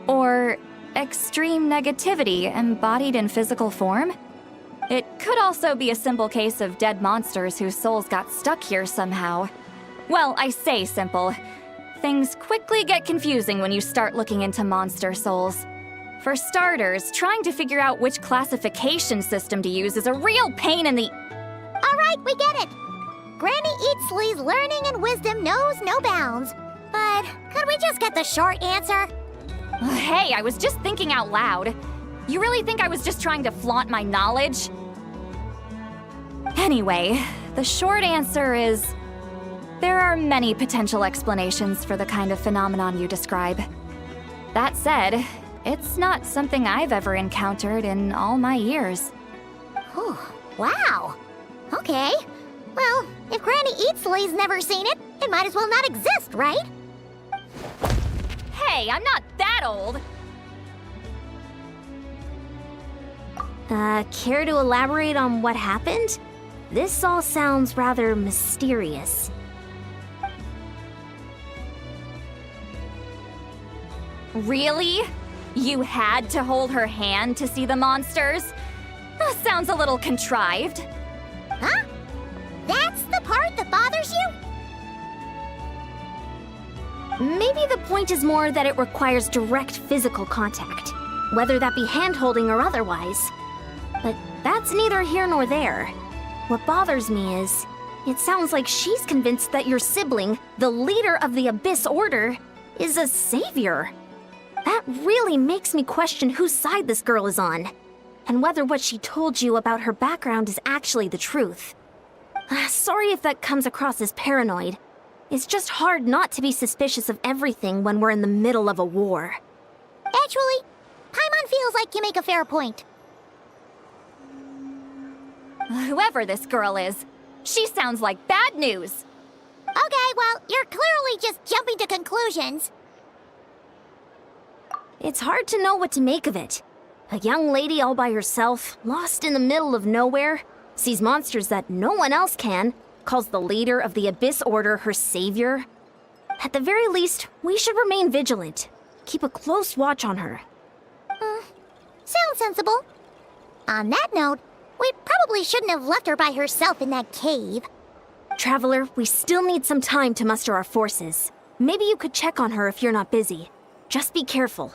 Or extreme negativity embodied in physical form? It could also be a simple case of dead monsters whose souls got stuck here somehow. Well, I say simple. Things quickly get confusing when you start looking into monster souls. For starters, trying to figure out which classification system to use is a real pain in the...
All right, we get it. Granny Eatsley's learning and wisdom knows no bounds. But could we just get the short answer?
Hey, I was just thinking out loud. You really think I was just trying to flaunt my knowledge? Anyway, the short answer is... there are many potential explanations for the kind of phenomenon you describe. That said, it's not something I've ever encountered in all my years.
Oh, wow. Okay. Well, if Granny Eatsley's never seen it, it might as well not exist, right?
Hey, I'm not that old!
Care to elaborate on what happened? This all sounds rather mysterious.
Really? You had to hold her hand to see the monsters? That sounds a little contrived.
Huh? That's the part that bothers you?
Maybe the point is more that it requires direct physical contact, whether that be hand-holding or otherwise. But that's neither here nor there. What bothers me is, it sounds like she's convinced that your sibling, the leader of the Abyss Order, is a savior. That really makes me question whose side this girl is on, and whether what she told you about her background is actually the truth. Sorry if that comes across as paranoid. It's just hard not to be suspicious of everything when we're in the middle of a war.
Actually, Paimon feels like you make a fair point.
Whoever this girl is, she sounds like bad news.
Okay, well, you're clearly just jumping to conclusions.
It's hard to know what to make of it. A young lady all by herself, lost in the middle of nowhere, sees monsters that no one else can, calls the leader of the Abyss Order her savior. At the very least, we should remain vigilant. Keep a close watch on her.
Sounds sensible. On that note, we probably shouldn't have left her by herself in that cave.
Traveler, we still need some time to muster our forces. Maybe you could check on her if you're not busy. Just be careful.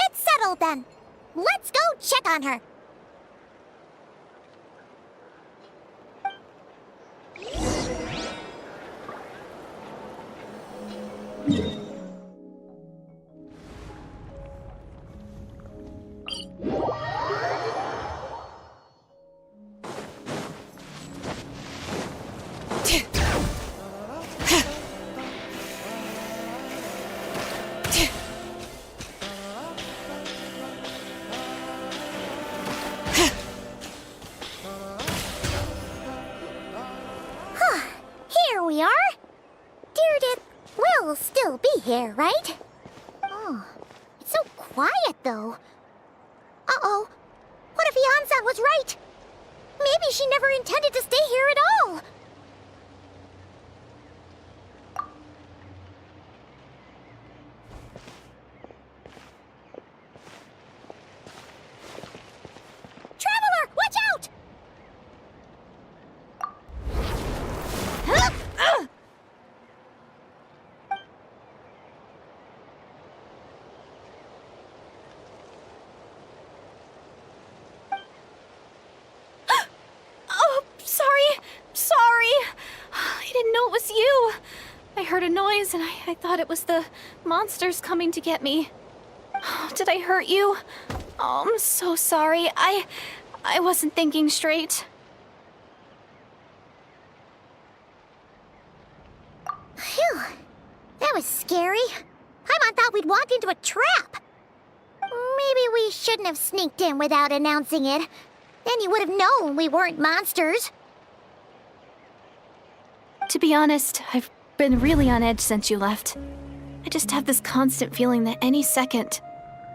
It's settled then. Let's go check on her. Here we are. Deirdre will still be here, right? Oh, it's so quiet though. Uh-oh. What if Yansan was right? Maybe she never intended to stay here at all. Traveler, watch out!
Oh, sorry. I didn't know it was you. I heard a noise and I thought it was the monsters coming to get me. Oh, did I hurt you? Oh, I'm so sorry. I wasn't thinking straight.
Phew. That was scary. Paimon thought we'd walked into a trap. Maybe we shouldn't have sneaked in without announcing it. Then you would have known we weren't monsters.
To be honest, I've been really on edge since you left. I just have this constant feeling that any second,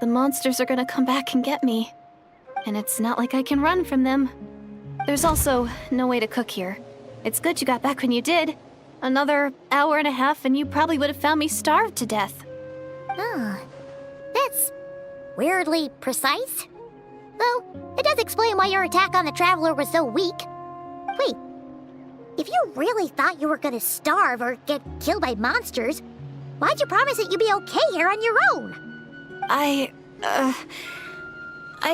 the monsters are gonna come back and get me. And it's not like I can run from them. There's also no way to cook here. It's good you got back when you did. Another hour and a half and you probably would have found me starved to death.
Oh, that's weirdly precise. Though, it does explain why your attack on the Traveler was so weak. Wait, if you really thought you were gonna starve or get killed by monsters, why'd you promise that you'd be okay here on your own?
I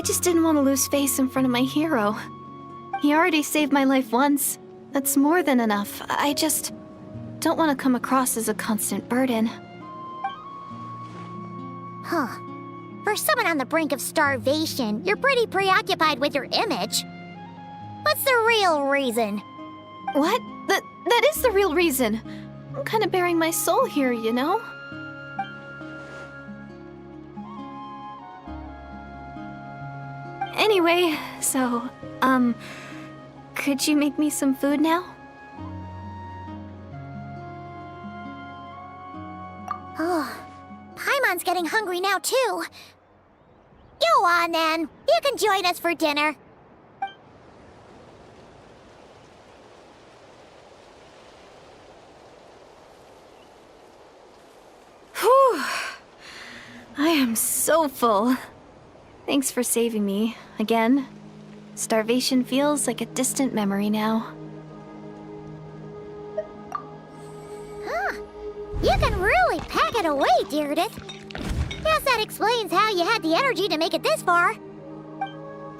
just didn't want to lose face in front of my hero. He already saved my life once. That's more than enough. I just don't want to come across as a constant burden.
Huh. For someone on the brink of starvation, you're pretty preoccupied with your image. What's the real reason?
What? That is the real reason. I'm kind of bearing my soul here, you know? Anyway, so, could you make me some food now?
Oh, Paimon's getting hungry now, too. Go on, then. You can join us for dinner.
Whew. I am so full. Thanks for saving me, again. Starvation feels like a distant memory now.
You can really pack it away, Deirdith. Guess that explains how you had the energy to make it this far.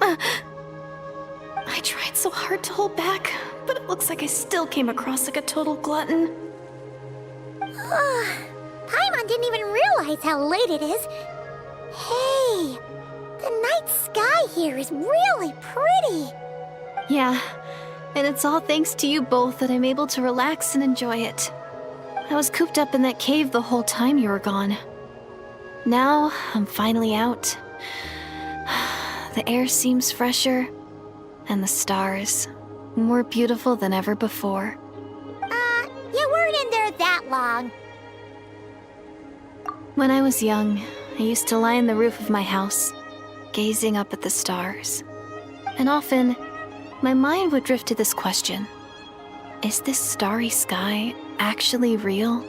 I tried so hard to hold back, but it looks like I still came across like a total glutton.
Paimon didn't even realize how late it is. Hey, the night sky here is really pretty.
Yeah, and it's all thanks to you both that I'm able to relax and enjoy it. I was cooped up in that cave the whole time you were gone. Now, I'm finally out. The air seems fresher, and the stars more beautiful than ever before.
You weren't in there that long.
When I was young, I used to lie on the roof of my house, gazing up at the stars. And often, my mind would drift to this question. Is this starry sky actually real?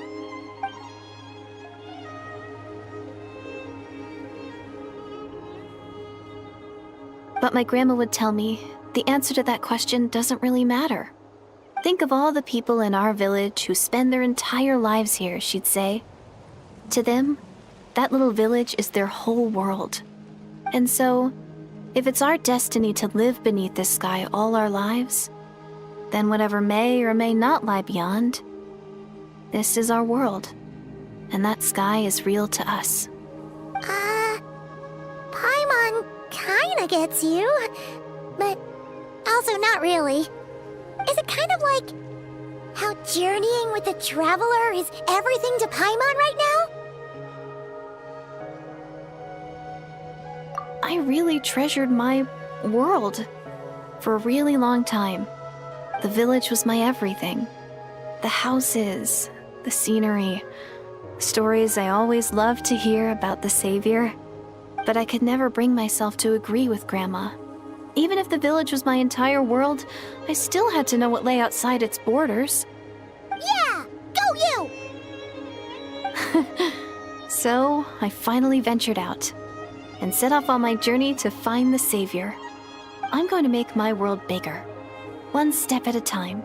But my grandma would tell me the answer to that question doesn't really matter. Think of all the people in our village who spend their entire lives here, she'd say. To them, that little village is their whole world. And so, if it's our destiny to live beneath this sky all our lives, then whatever may or may not lie beyond, this is our world. And that sky is real to us.
Paimon kinda gets you, but also not really. Is it kind of like how journeying with the Traveler is everything to Paimon right now?
I really treasured my world for a really long time. The village was my everything. The houses, the scenery, stories I always loved to hear about the Savior. But I could never bring myself to agree with Grandma. Even if the village was my entire world, I still had to know what lay outside its borders.
Yeah! Go you!
So, I finally ventured out and set off on my journey to find the Savior. I'm going to make my world bigger, one step at a time.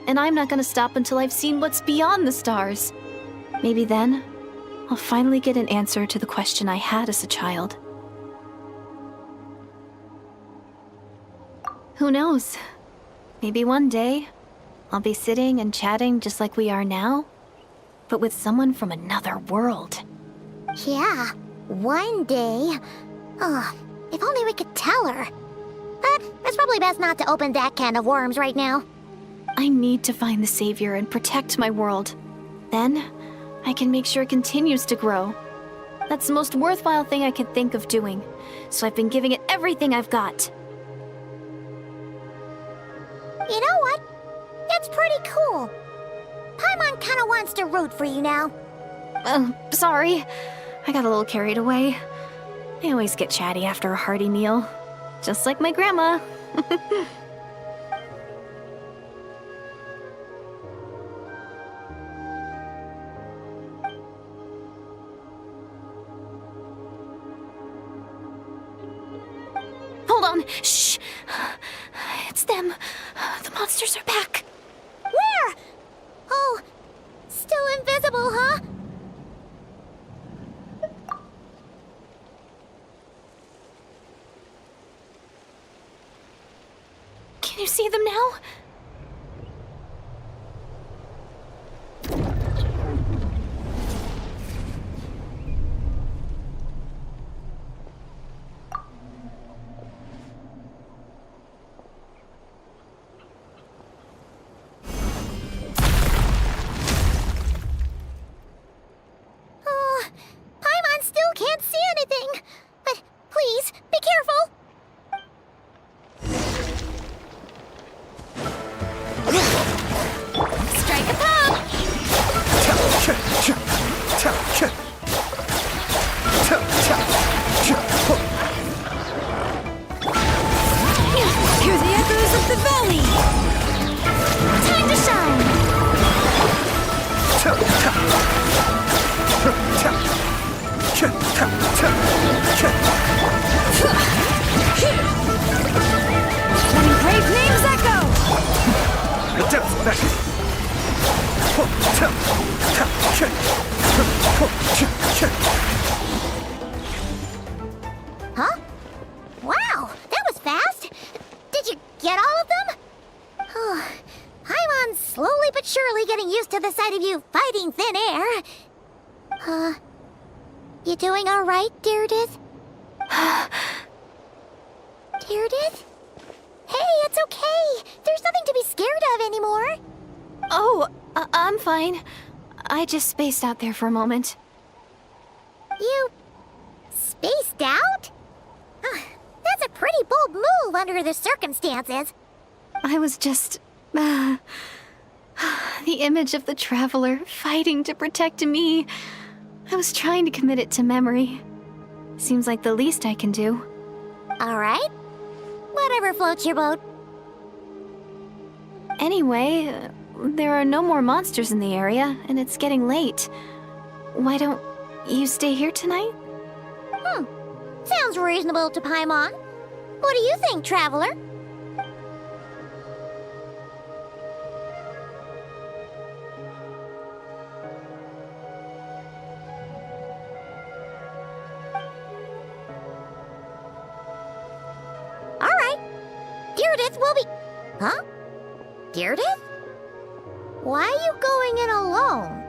And I'm not going to stop until I've seen what's beyond the stars. Maybe then, I'll finally get an answer to the question I had as a child. Who knows? Maybe one day, I'll be sitting and chatting just like we are now, but with someone from another world.
Yeah, one day. If only we could tell her. But it's probably best not to open that can of worms right now.
I need to find the Savior and protect my world. Then, I can make sure it continues to grow. That's the most worthwhile thing I could think of doing, so I've been giving it everything I've got.
You know what? It's pretty cool. Paimon kinda wants to root for you now.
Sorry. I got a little carried away. I always get chatty after a hearty meal. Just like my grandma. Hold on. Shh. It's them. The monsters are back.
Where? Oh, still invisible, huh?
Can you see them now?
Paimon still can't see anything. But please, be careful.
Strike a pop!
Hear the echoes of the valley!
Time to shine!
Letting brave names echo!
The depths back.
Huh? Wow, that was fast. Did you get all of them? Oh, Paimon's slowly but surely getting used to the sight of you fighting thin air. You doing all right, Deirdith? Deirdith? Hey, it's okay. There's nothing to be scared of anymore.
Oh, I'm fine. I just spaced out there for a moment.
You spaced out? That's a pretty bold move under the circumstances.
I was just... the image of the Traveler fighting to protect me. I was trying to commit it to memory. Seems like the least I can do.
All right. Whatever floats your boat.
Anyway, there are no more monsters in the area, and it's getting late. Why don't you stay here tonight?
Sounds reasonable to Paimon. What do you think, Traveler? All right. Deirdith will be... Huh? Deirdith? Why are you going in alone?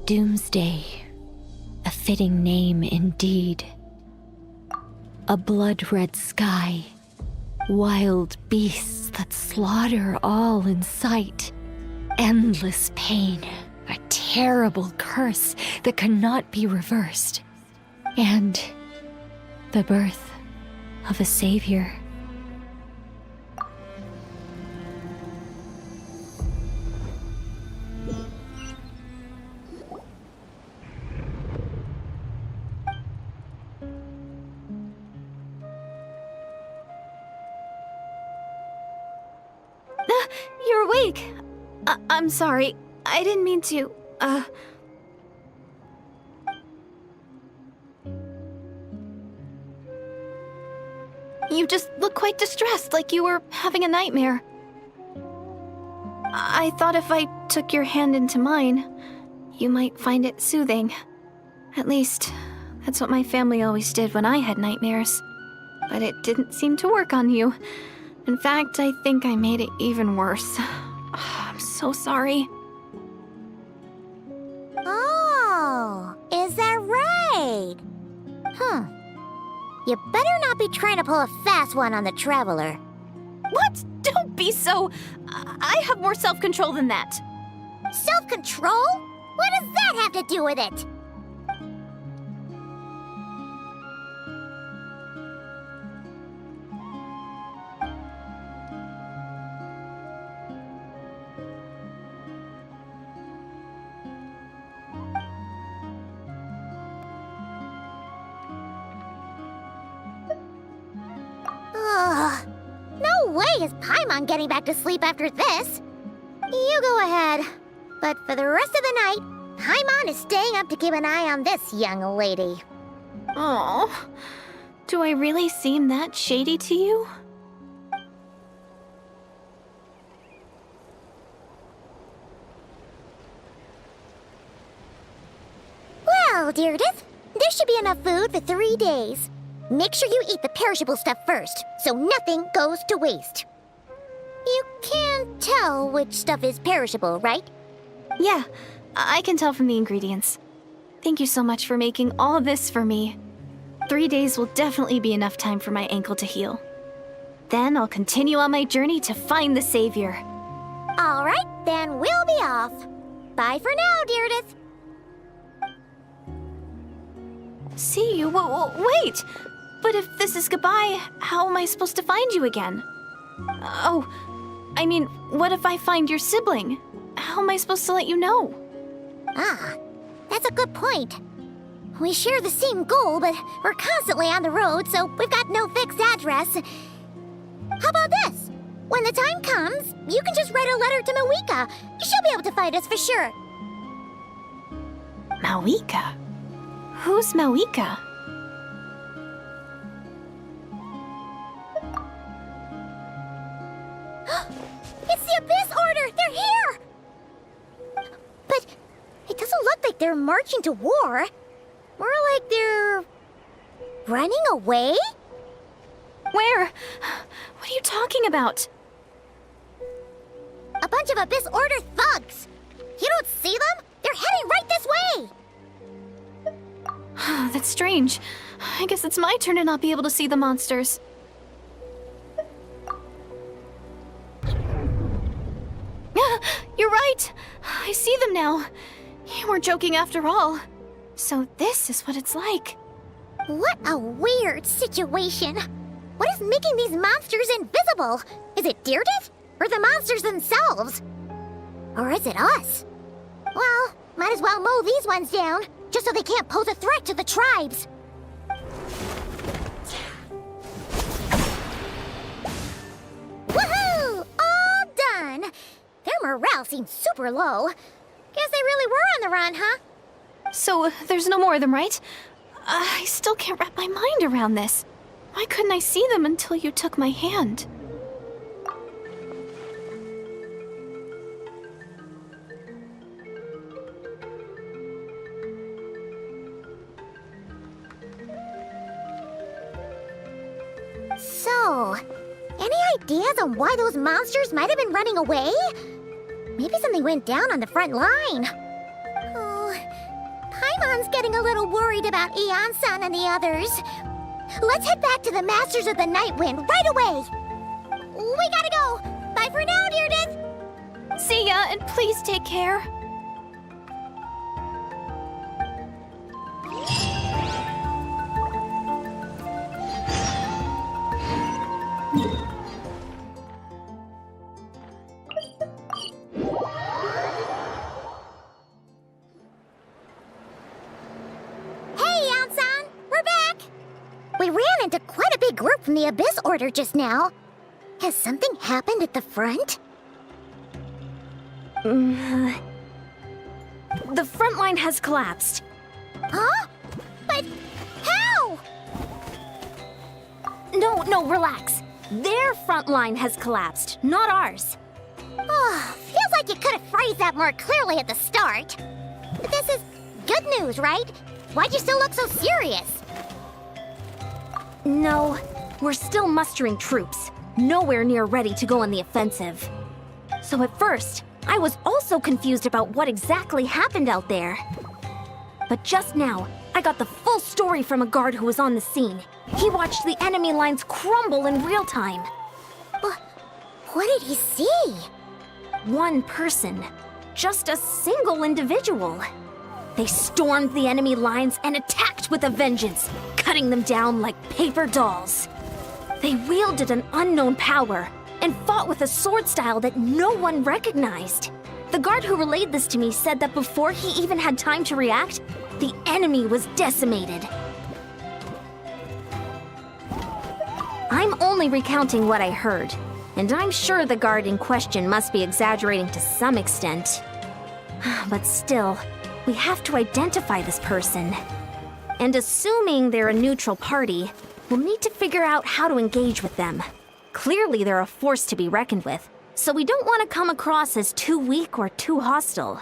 Doomsday. A fitting name indeed. A blood-red sky. Wild beasts that slaughter all in sight. Endless pain. A terrible curse that cannot be reversed. And the birth of a savior.
You're awake! I'm sorry. I didn't mean to, You just look quite distressed, like you were having a nightmare. I thought if I took your hand into mine, you might find it soothing. At least, that's what my family always did when I had nightmares. But it didn't seem to work on you. In fact, I think I made it even worse. I'm so sorry.
Oh, is that right? You better not be trying to pull a fast one on the Traveler.
What? Don't be so... I have more self-control than that.
Self-control? What does that have to do with it? Ugh. No way is Paimon getting back to sleep after this. You go ahead. But for the rest of the night, Paimon is staying up to keep an eye on this young lady.
Oh, do I really seem that shady to you?
Well, Deirdith, there should be enough food for 3 days. Make sure you eat the perishable stuff first, so nothing goes to waste. You can tell which stuff is perishable, right?
Yeah, I can tell from the ingredients. Thank you so much for making all this for me. 3 days will definitely be enough time for my ankle to heal. Then I'll continue on my journey to find the Savior.
All right, then we'll be off. Bye for now, Deirdith.
See you? Wait! But if this is goodbye, how am I supposed to find you again? Oh, I mean, what if I find your sibling? How am I supposed to let you know?
Ah, that's a good point. We share the same goal, but we're constantly on the road, so we've got no fixed address. How about this? When the time comes, you can just write a letter to Mawika. She'll be able to find us for sure.
Mawika? Who's Mawika?
It's the Abyss Order! They're here! But it doesn't look like they're marching to war. More like they're running away?
Where? What are you talking about?
A bunch of Abyss Order thugs! You don't see them? They're heading right this way!
That's strange. I guess it's my turn to not be able to see the monsters. You're right! I see them now. You weren't joking after all. So this is what it's like.
What a weird situation. What is making these monsters invisible? Is it Deirdith? Or the monsters themselves? Or is it us? Well, might as well mow these ones down, just so they can't pose a threat to the tribes. Woohoo! All done! Their morale seems super low. Guess they really were on the run, huh?
So there's no more of them, right? I still can't wrap my mind around this. Why couldn't I see them until you took my hand?
So, any ideas on why those monsters might have been running away? Maybe something went down on the front line. Oh, Paimon's getting a little worried about Eon-san and the others. Let's head back to the Masters of the Night Wind right away. We gotta go. Bye for now, Deirdith.
See ya, and please take care.
Hey, Eon-san, we're back. We ran into quite a big group from the Abyss Order just now. Has something happened at the front?
The front line has collapsed.
Huh? But how?
No, relax. Their front line has collapsed, not ours.
Oh, feels like you could have phrased that more clearly at the start. But this is good news, right? Why'd you still look so serious?
No, we're still mustering troops. Nowhere near ready to go on the offensive. So at first, I was also confused about what exactly happened out there. But just now, I got the full story from a guard who was on the scene. He watched the enemy lines crumble in real time.
What did he see?
One person. Just a single individual. They stormed the enemy lines and attacked with a vengeance, cutting them down like paper dolls. They wielded an unknown power and fought with a sword style that no one recognized. The guard who relayed this to me said that before he even had time to react, the enemy was decimated. I'm only recounting what I heard, and I'm sure the guard in question must be exaggerating to some extent. But still, we have to identify this person. And assuming they're a neutral party, we'll need to figure out how to engage with them. Clearly they're a force to be reckoned with, so we don't want to come across as too weak or too hostile.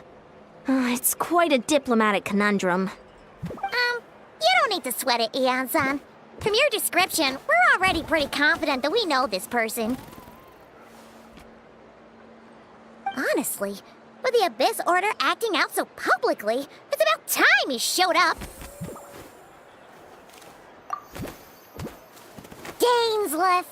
It's quite a diplomatic conundrum.
You don't need to sweat it, Eon-san. From your description, we're already pretty confident that we know this person. Honestly, with the Abyss Order acting out so publicly, it's about time he showed up. Dainsleif.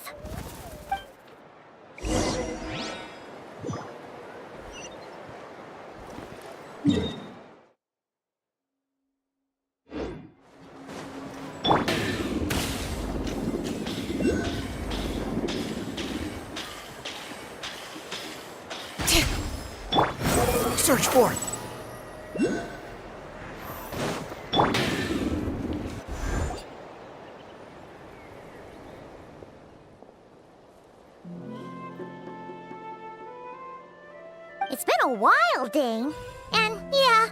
Search for it.
It's been a while, Dane. And yeah,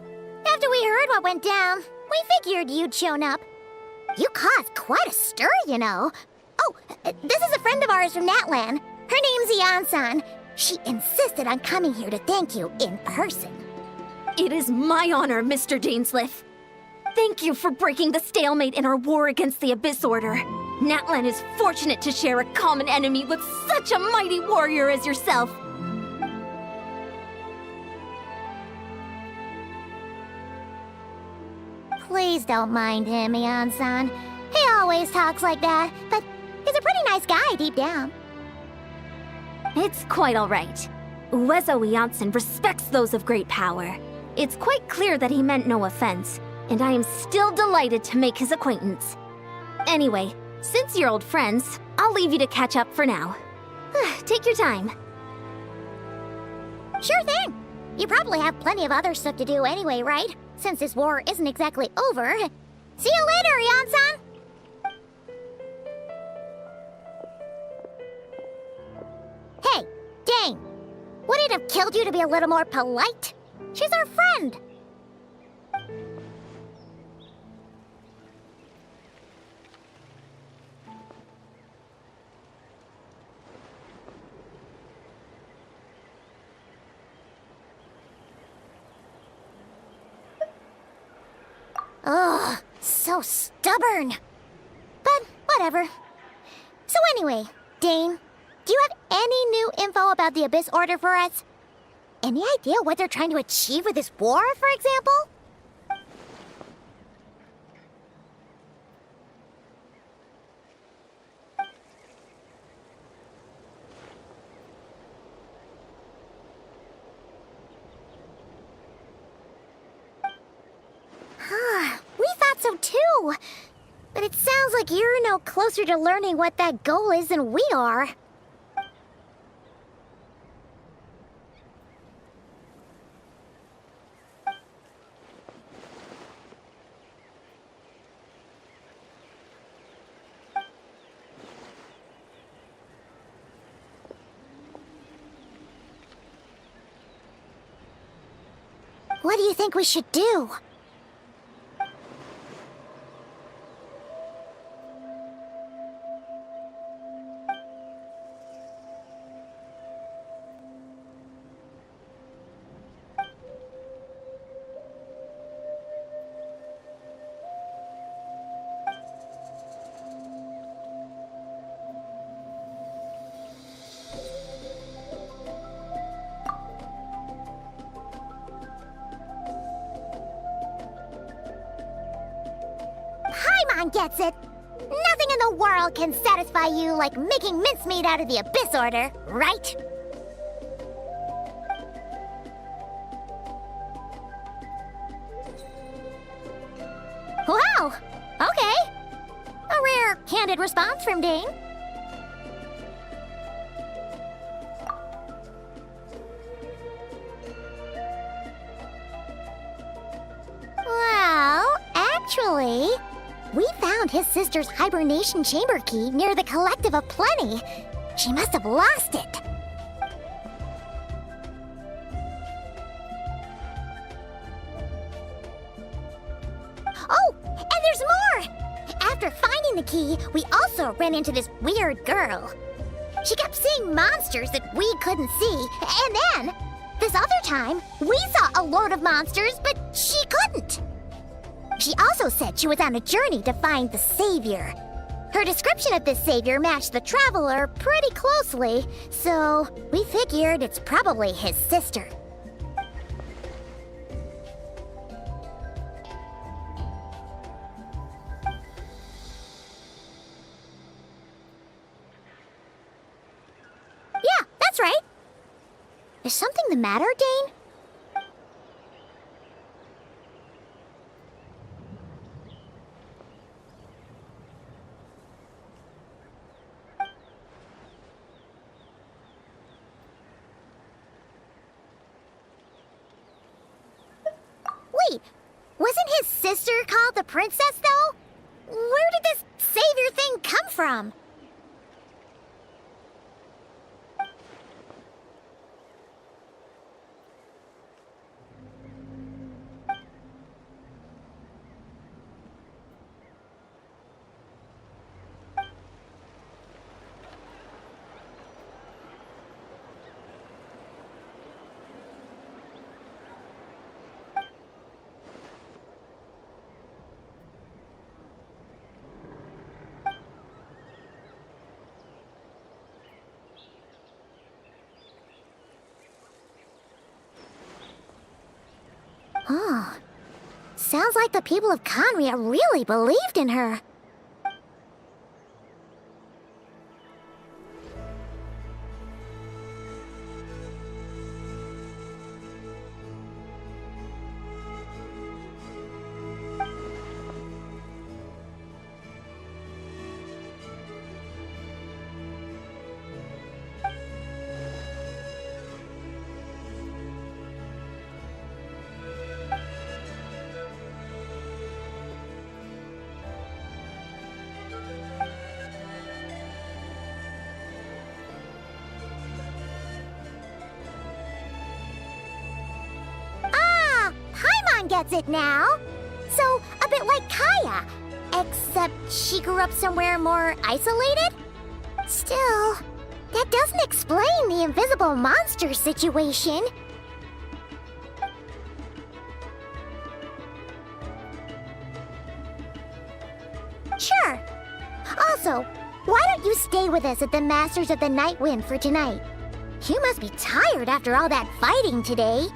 after we heard what went down, we figured you'd shown up. You caused quite a stir, you know. Oh, this is a friend of ours from Natlan. Her name's Ian-san. She insisted on coming here to thank you in person.
It is my honor, Mr. Dainsleif. Thank you for breaking the stalemate in our war against the Abyss Order. Natlan is fortunate to share a common enemy with such a mighty warrior as yourself.
Please don't mind him, Ian-san. He always talks like that, but he's a pretty nice guy deep down.
It's quite all right. Uezo Iansen respects those of great power. It's quite clear that he meant no offense, and I am still delighted to make his acquaintance. Anyway, since you're old friends, I'll leave you to catch up for now. Take your time.
Sure thing. You probably have plenty of other stuff to do anyway, right? Since this war isn't exactly over. See you later, Ian-san! Hey, Dane! Would it have killed you to be a little more polite? She's our friend! Ugh, so stubborn. But whatever. So anyway, Dane, do you have any new info about the Abyss Order for us? Any idea what they're trying to achieve with this war, for example? We thought so too. But it sounds like you're no closer to learning what that goal is than we are. What do you think we should do? Paimon gets it. Nothing in the world can satisfy you like making mincemeat out of the Abyss Order, right? Wow, okay. A rare, candid response from Dane. Well, actually, we found his sister's hibernation chamber key near the Collective of Plenty. She must have lost it. Oh, and there's more! After finding the key, we also ran into this weird girl. She kept seeing monsters that we couldn't see, and then, this other time, we saw a load of monsters, but she couldn't. She also said she was on a journey to find the Savior. Her description of this savior matched the traveler pretty closely, so we figured it's probably his sister. Yeah, that's right. Is something the matter, Dane? Wait, wasn't his sister called the princess, though? Where did this savior thing come from? Oh, sounds like the people of Conria really believed in her. Gets it now. So, a bit like Kaya, except she grew up somewhere more isolated? Still, that doesn't explain the invisible monster situation. Sure. Also, why don't you stay with us at the Masters of the Night Wind for tonight? You must be tired after all that fighting today.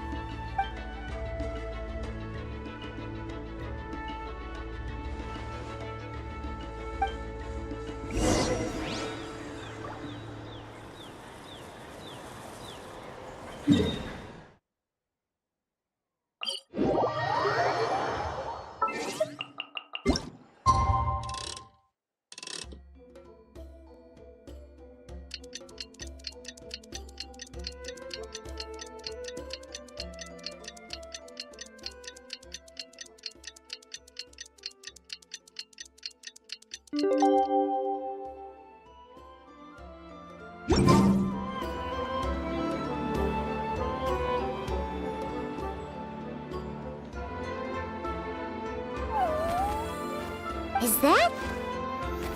Is that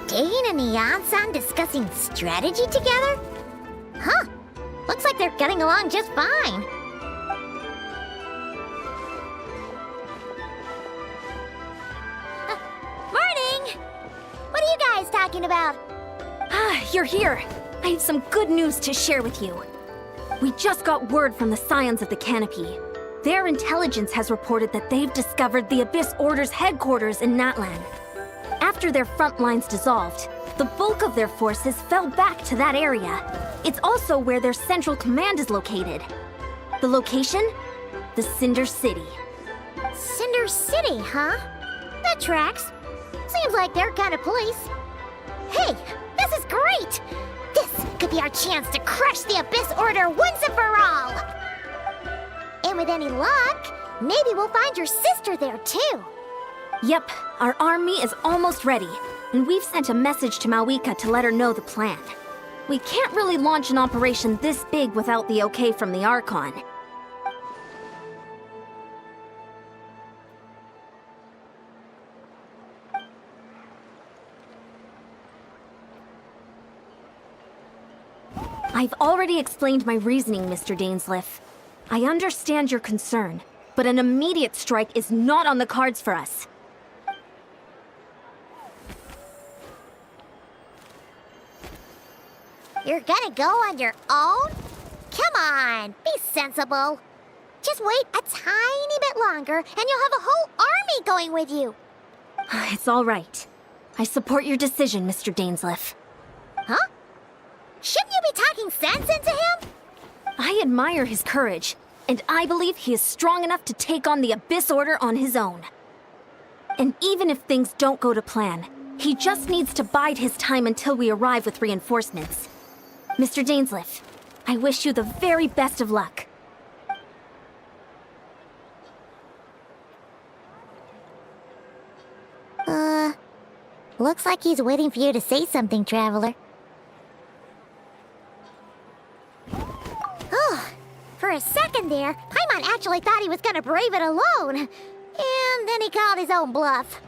Dane and Neon-san discussing strategy together? Huh. Looks like they're getting along just fine. Morning! What are you guys talking about?
Ah, you're here. I have some good news to share with you. We just got word from the Scions of the Canopy. Their intelligence has reported that they've discovered the Abyss Order's headquarters in Natlan. After their front lines dissolved, the bulk of their forces fell back to that area. It's also where their central command is located. The location? The Cinder City.
Cinder City, huh? That tracks. Seems like their kind of place. Hey, this is great! This could be our chance to crush the Abyss Order once and for all! And with any luck, maybe we'll find your sister there too.
Yep, our army is almost ready, and we've sent a message to Mawika to let her know the plan. We can't really launch an operation this big without the okay from the Archon. I've already explained my reasoning, Mr. Dainsleif. I understand your concern, but an immediate strike is not on the cards for us.
You're gonna go on your own? Come on, be sensible. Just wait a tiny bit longer, and you'll have a whole army going with you.
It's all right. I support your decision, Mr. Dainsleif.
Huh? Shouldn't you be talking sense into him?
I admire his courage, and I believe he is strong enough to take on the Abyss Order on his own. And even if things don't go to plan, he just needs to bide his time until we arrive with reinforcements. Mr. Dainsleif, I wish you the very best of luck.
Looks like he's waiting for you to say something, Traveler. Oh, for a second there, Paimon actually thought he was gonna brave it alone. And then he called his own bluff.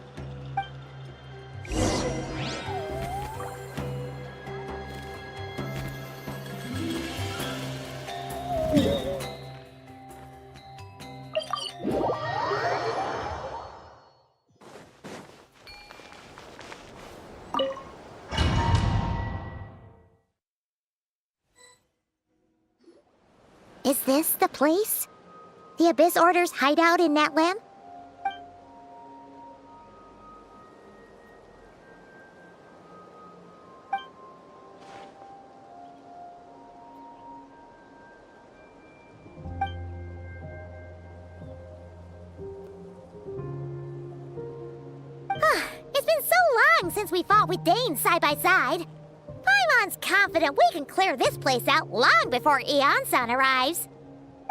Is this the place? The Abyss Order's hideout in Natlan? It's been so long since we fought with Dane side by side. Paimon's confident we can clear this place out long before Eon-san arrives.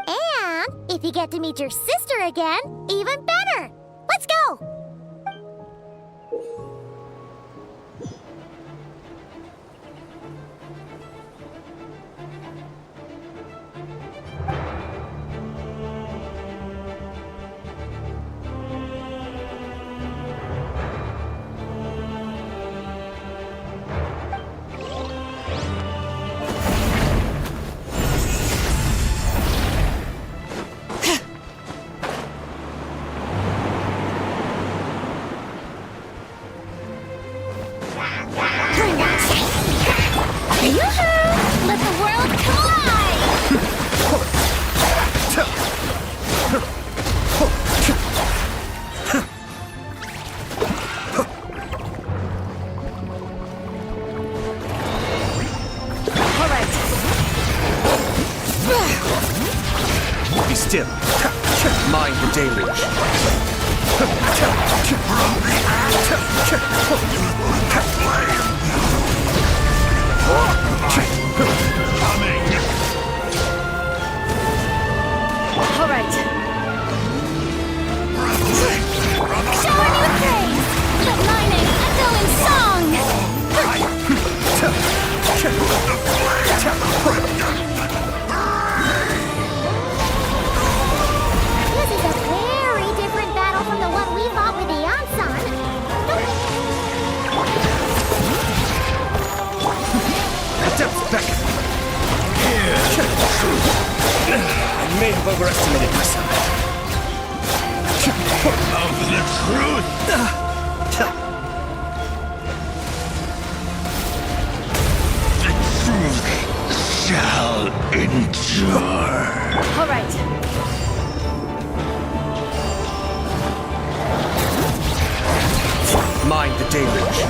And if you get to meet your sister again, even better. Let's go! Let the world collide!
All right. Be still. Mind the deluge.
All right.
Shower me with praise! Let my name echo in song! This is a very different battle from the one we fought with Eon-san.
Depth back. I may have overestimated myself.
Of the truth! The truth shall endure.
All right.
Mind the deluge.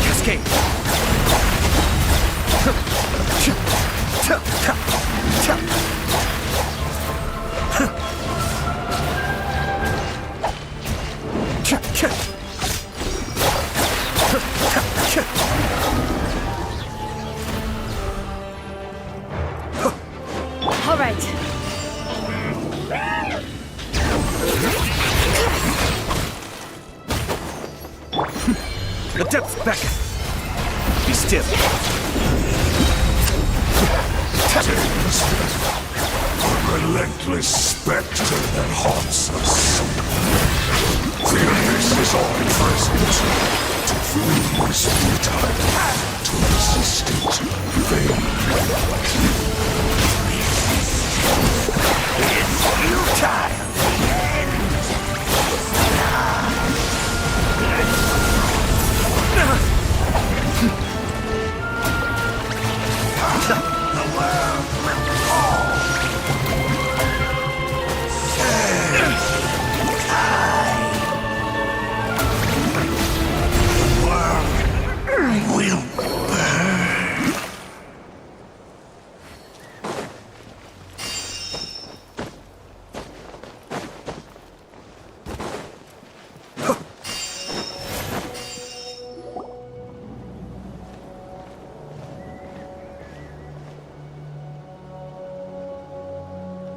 Cascade.
All right.
The depths beckon. Be still.
A relentless specter that haunts us. The abyss is omnipresent. To flee is futile. To resist it, vain. It's futile. will burn.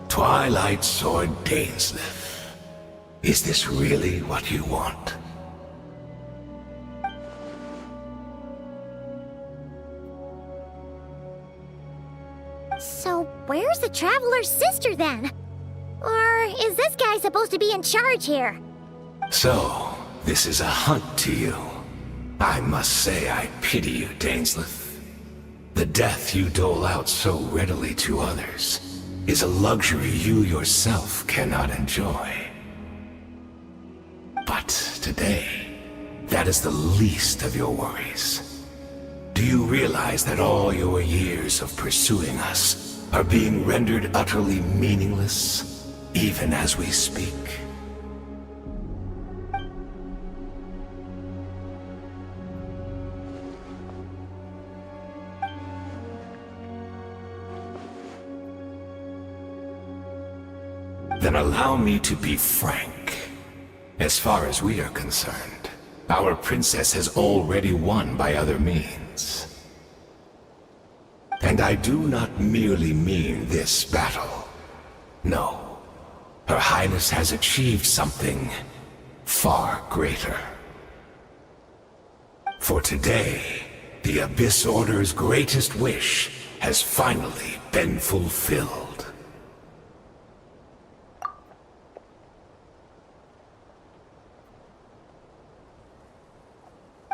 Twilight Sword Dainsleif. Is this really what you want?
So, where's the Traveler's sister then? Or is this guy supposed to be in charge here?
So, this is a hunt to you. I must say I pity you, Dainsleif. The death you dole out so readily to others is a luxury you yourself cannot enjoy. But today, that is the least of your worries. Do you realize that all your years of pursuing us are being rendered utterly meaningless, even as we speak? Then allow me to be frank. As far as we are concerned, our princess has already won by other means. And I do not merely mean this battle. No. Her Highness has achieved something far greater. For today, the Abyss Order's greatest wish has finally been fulfilled.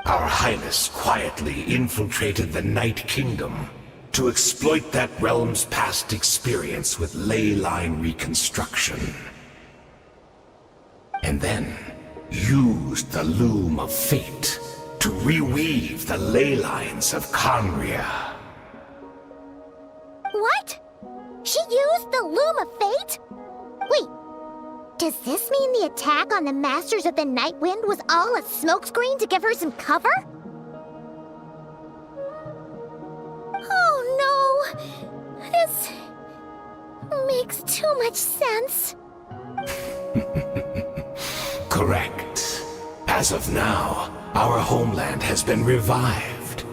Our Highness quietly infiltrated the Night Kingdom to exploit that realm's past experience with ley line reconstruction. And then used the Loom of Fate to reweave the ley lines of Conria.
What? She used the Loom of Fate? Wait, does this mean the attack on the Masters of the Night Wind was all a smokescreen to give her some cover? Oh no! This makes too much sense.
Correct. As of now, our homeland has been revived.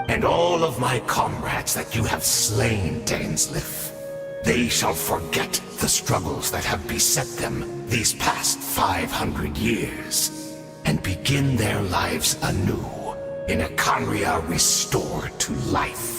And all of my comrades that you have slain, Dainsleif, they shall forget the struggles that have beset them these past 500 years, and begin their lives anew in a Conria restored to life.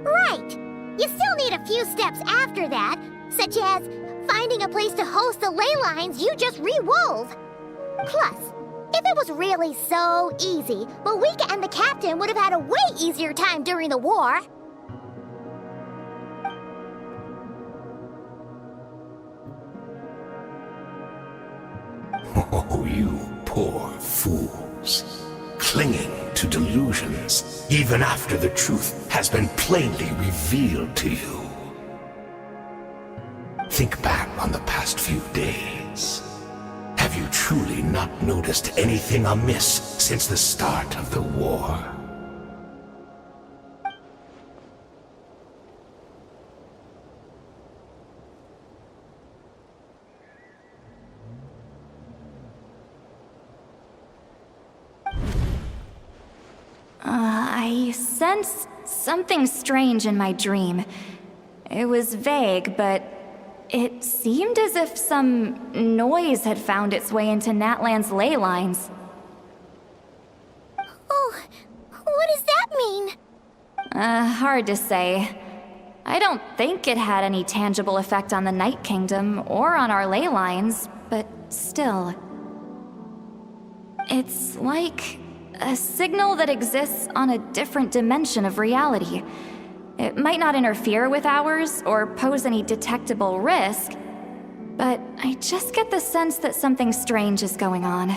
Right! You still need a few steps after that, such as finding a place to host the ley lines you just re-wove. Plus, if it was really so easy, Moika and the captain would have had a way easier time during the war.
Oh, you poor fools. Clinging to delusions, even after the truth has been plainly revealed to you. Think back on the past few days. Have you truly not noticed anything amiss since the start of the war?
I sensed something strange in my dream. It was vague, but it seemed as if some noise had found its way into Natlan's ley lines.
Oh, what does that mean?
Hard to say. I don't think it had any tangible effect on the Night Kingdom or on our ley lines, but still. It's like a signal that exists on a different dimension of reality. It might not interfere with ours or pose any detectable risk, but I just get the sense that something strange is going on.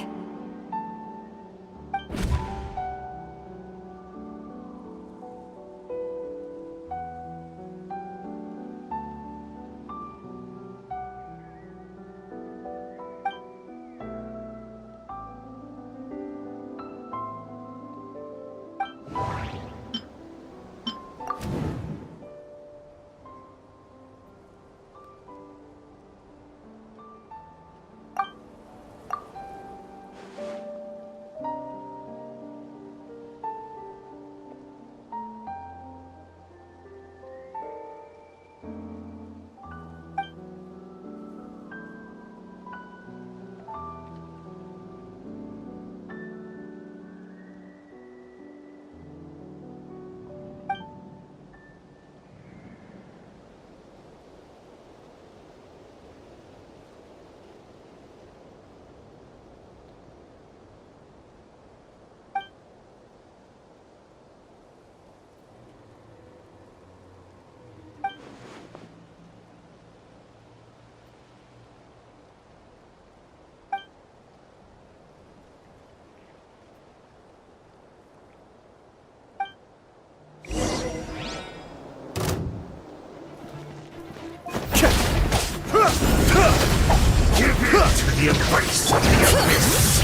the embrace of the abyss.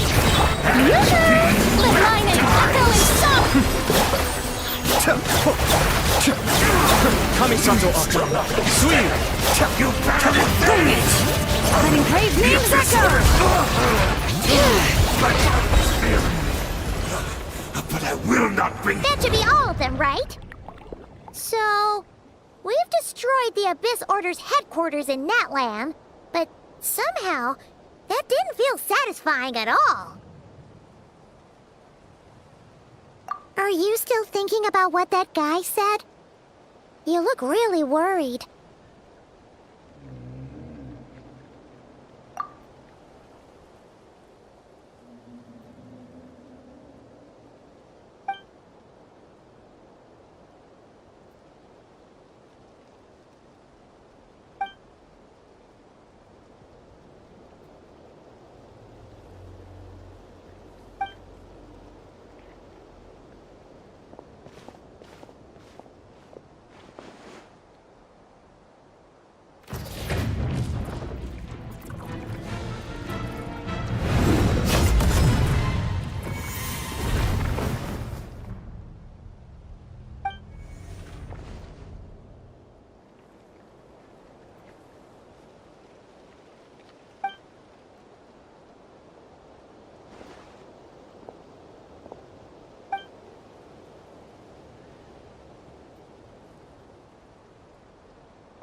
Let mine and echo and suck!
Kamisato Archon. Sweet.
You better bring it!
Let engraved names echo!
But I will not bring
That should be all of them, right? So, we've destroyed the Abyss Order's headquarters in Natlan, but somehow, that didn't feel satisfying at all. Are you still thinking about what that guy said? You look really worried.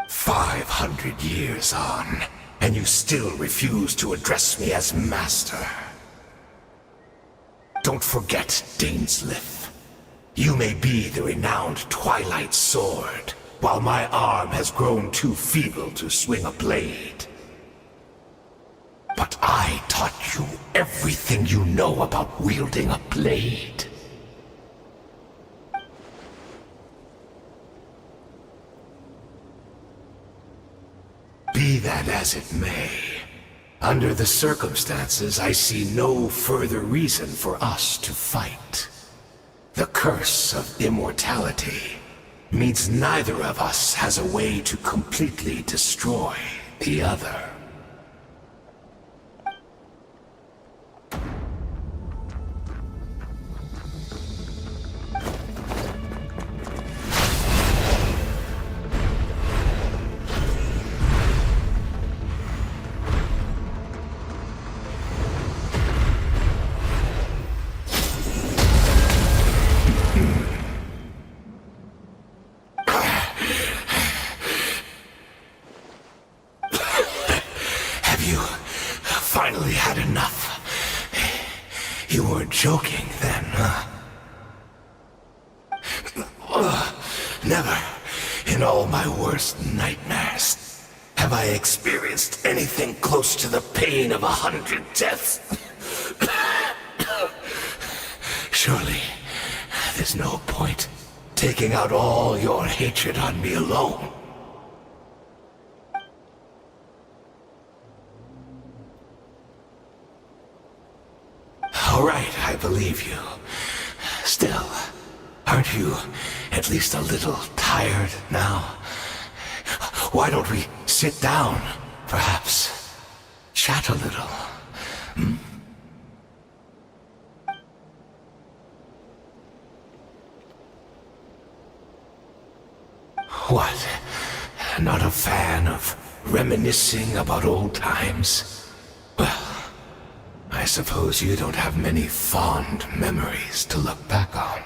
"500 years on, and you still refuse to address me as master. Don't forget, Dainsleif. You may be the renowned Twilight Sword, while my arm has grown too feeble to swing a blade. But I taught you everything you know about wielding a blade. Be that as it may, under the circumstances, I see no further reason for us to fight. The curse of immortality means neither of us has a way to completely destroy the other. Finally had enough. You weren't joking then, huh? Never, in all my worst nightmares, have I experienced anything close to the pain of 100 deaths. Surely, there's no point taking out all your hatred on me alone. All right, I believe you. Still, aren't you at least a little tired now? Why don't we sit down, perhaps? Chat a little. What? Not a fan of reminiscing about old times? Well, I suppose you don't have many fond memories to look back on.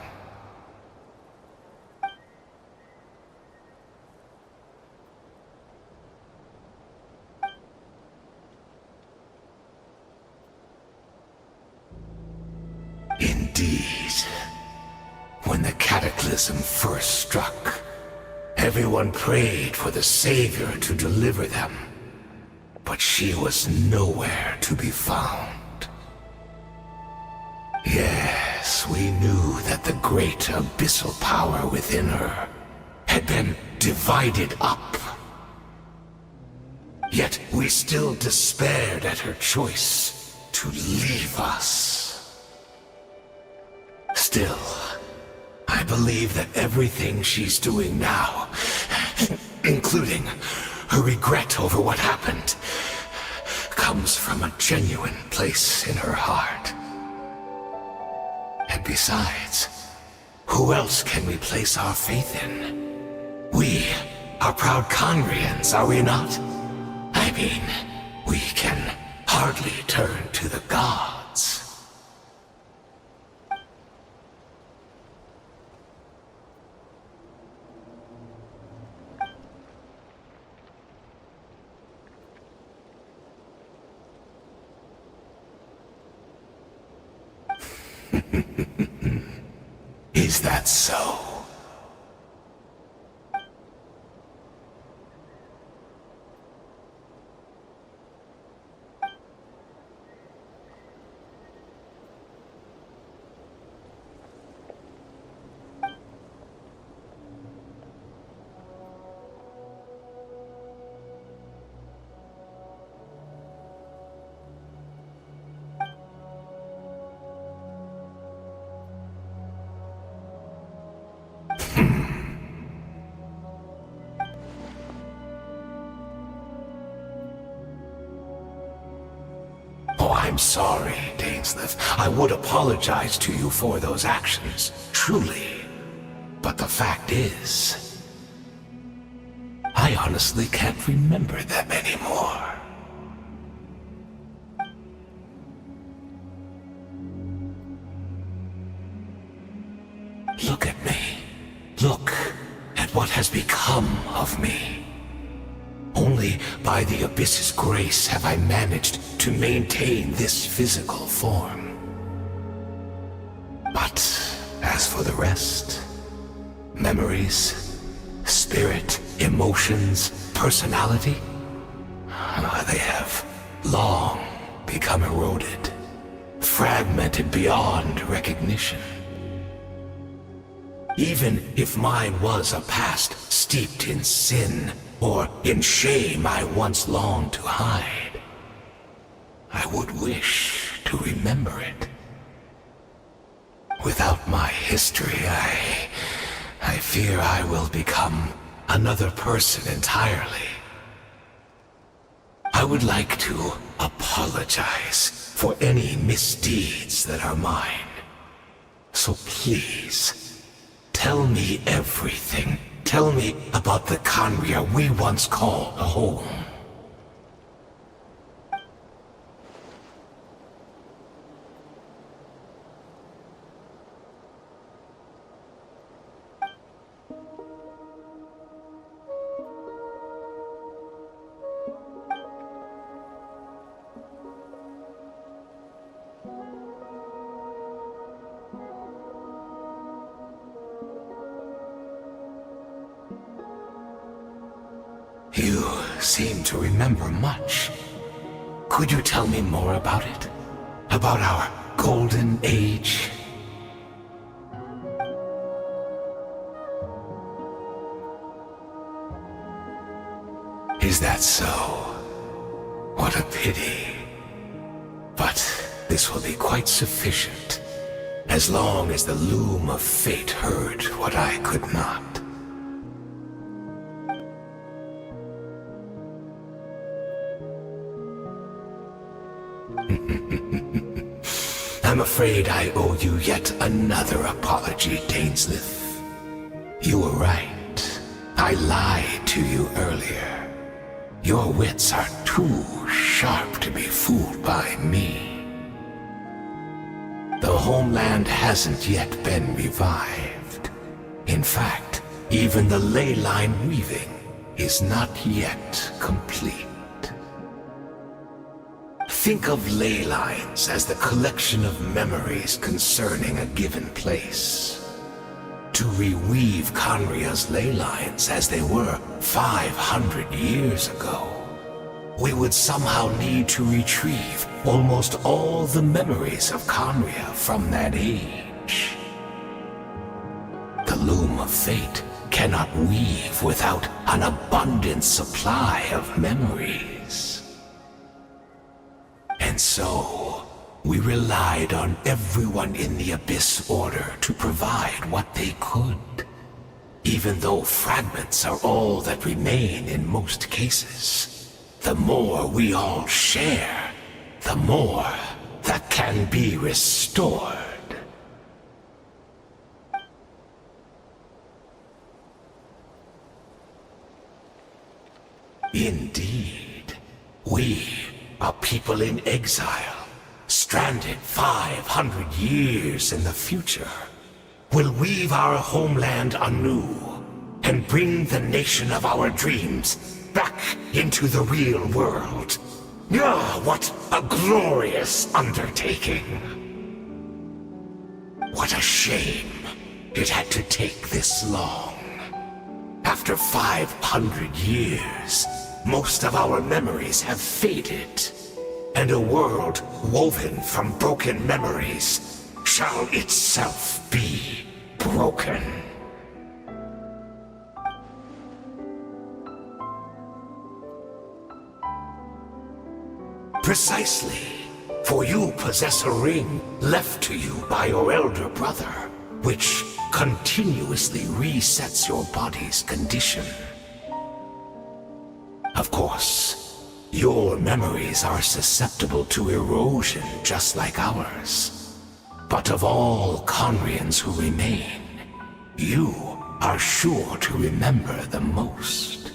Indeed. When the cataclysm first struck, everyone prayed for the Savior to deliver them, but she was nowhere to be found. Yes, we knew that the great abyssal power within her had been divided up. Yet we still despaired at her choice to leave us. Still, I believe that everything she's doing now, including her regret over what happened, comes from a genuine place in her heart. And besides, who else can we place our faith in? We are proud Conrians, are we not? I mean, we can hardly turn to the gods. Is that so? Oh, I'm sorry, Dainsleif. I would apologize to you for those actions, truly. But the fact is, I honestly can't remember them anymore. Look at me. Look at what has become of me. Only by the Abyss's grace have I managed to maintain this physical form. But as for the rest, memories, spirit, emotions, personality, they have long become eroded, fragmented beyond recognition. Even if mine was a past steeped in sin, or in shame I once longed to hide, I would wish to remember it. Without my history, I fear I will become another person entirely. I would like to apologize for any misdeeds that are mine. So please, tell me everything. Tell me about the Khaenri'ah we once called home. You seem to remember much. Could you tell me more about it? About our golden age? Is that so? What a pity. But this will be quite sufficient, as long as the loom of fate heard what I could not. I'm afraid I owe you yet another apology, Dainsleif. You were right. I lied to you earlier. Your wits are too sharp to be fooled by me. The homeland hasn't yet been revived. In fact, even the ley line weaving is not yet complete. Think of ley lines as the collection of memories concerning a given place. To reweave Khaenri'ah's ley lines as they were 500 years ago, we would somehow need to retrieve almost all the memories of Khaenri'ah from that age. The loom of fate cannot weave without an abundant supply of memories. And so, we relied on everyone in the Abyss Order to provide what they could, even though fragments are all that remain in most cases. the more we all share, the more that can be restored. Indeed, we are people in exile, stranded 500 years in the future, will weave our homeland anew and bring the nation of our dreams back into the real world. Ah, what a glorious undertaking! What a shame it had to take this long. After 500 years, most of our memories have faded, and a world woven from broken memories shall itself be broken. Precisely, for you possess a ring left to you by your elder brother, which continuously resets your body's condition. Of course, your memories are susceptible to erosion just like ours. But of all Conrians who remain, you are sure to remember the most.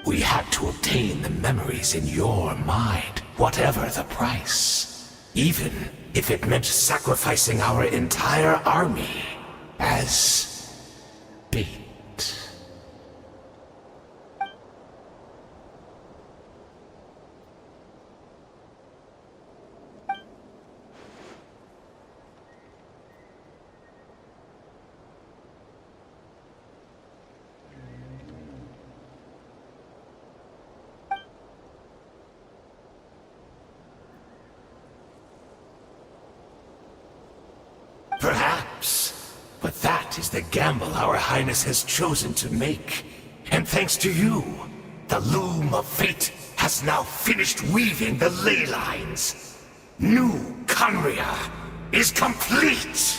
We had to obtain the memories in your mind, whatever the price, even if it meant sacrificing our entire army as bait. Perhaps, but that is the gamble our Highness has chosen to make. And thanks to you, the loom of fate has now finished weaving the ley lines. New Conria is complete!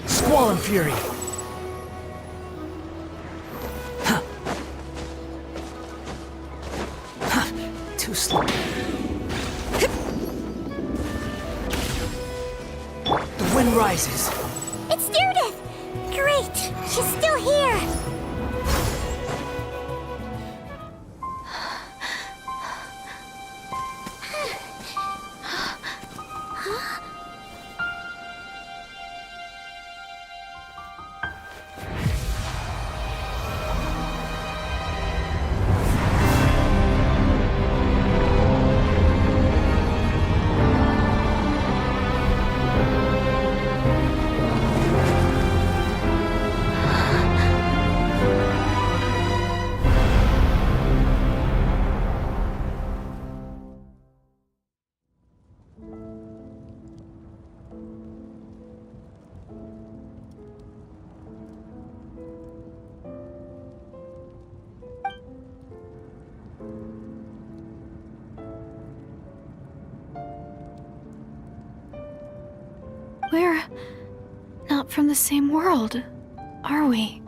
Squall and Fury! Too slow. The wind rises.
It's Judith! Great! She's still here!
We're not from the same world, are we?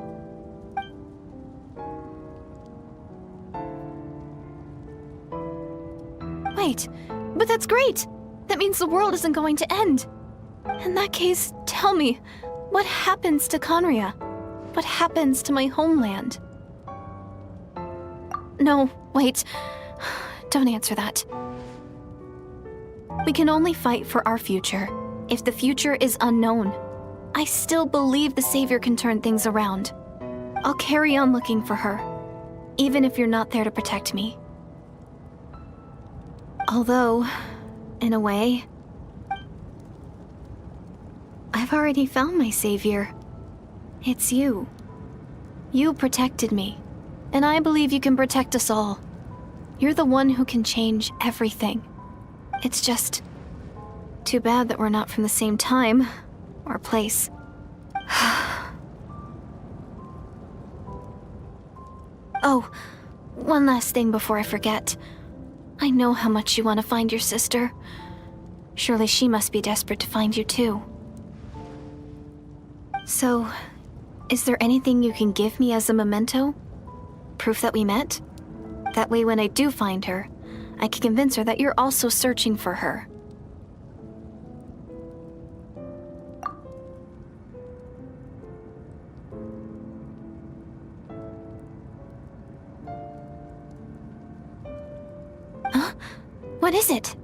Wait, but that's great! That means the world isn't going to end. In that case, tell me, what happens to Conria? What happens to my homeland? No, wait. Don't answer that. We can only fight for our future. If the future is unknown, I still believe the Savior can turn things around. I'll carry on looking for her, even if you're not there to protect me. Although, in a way, I've already found my Savior. It's you. You protected me, and I believe you can protect us all. You're the one who can change everything. It's just too bad that we're not from the same time or place. Oh, one last thing before I forget. I know how much you want to find your sister. Surely she must be desperate to find you too. So, is there anything you can give me as a memento? Proof that we met? That way when I do find her, I can convince her that you're also searching for her. Huh? What is it?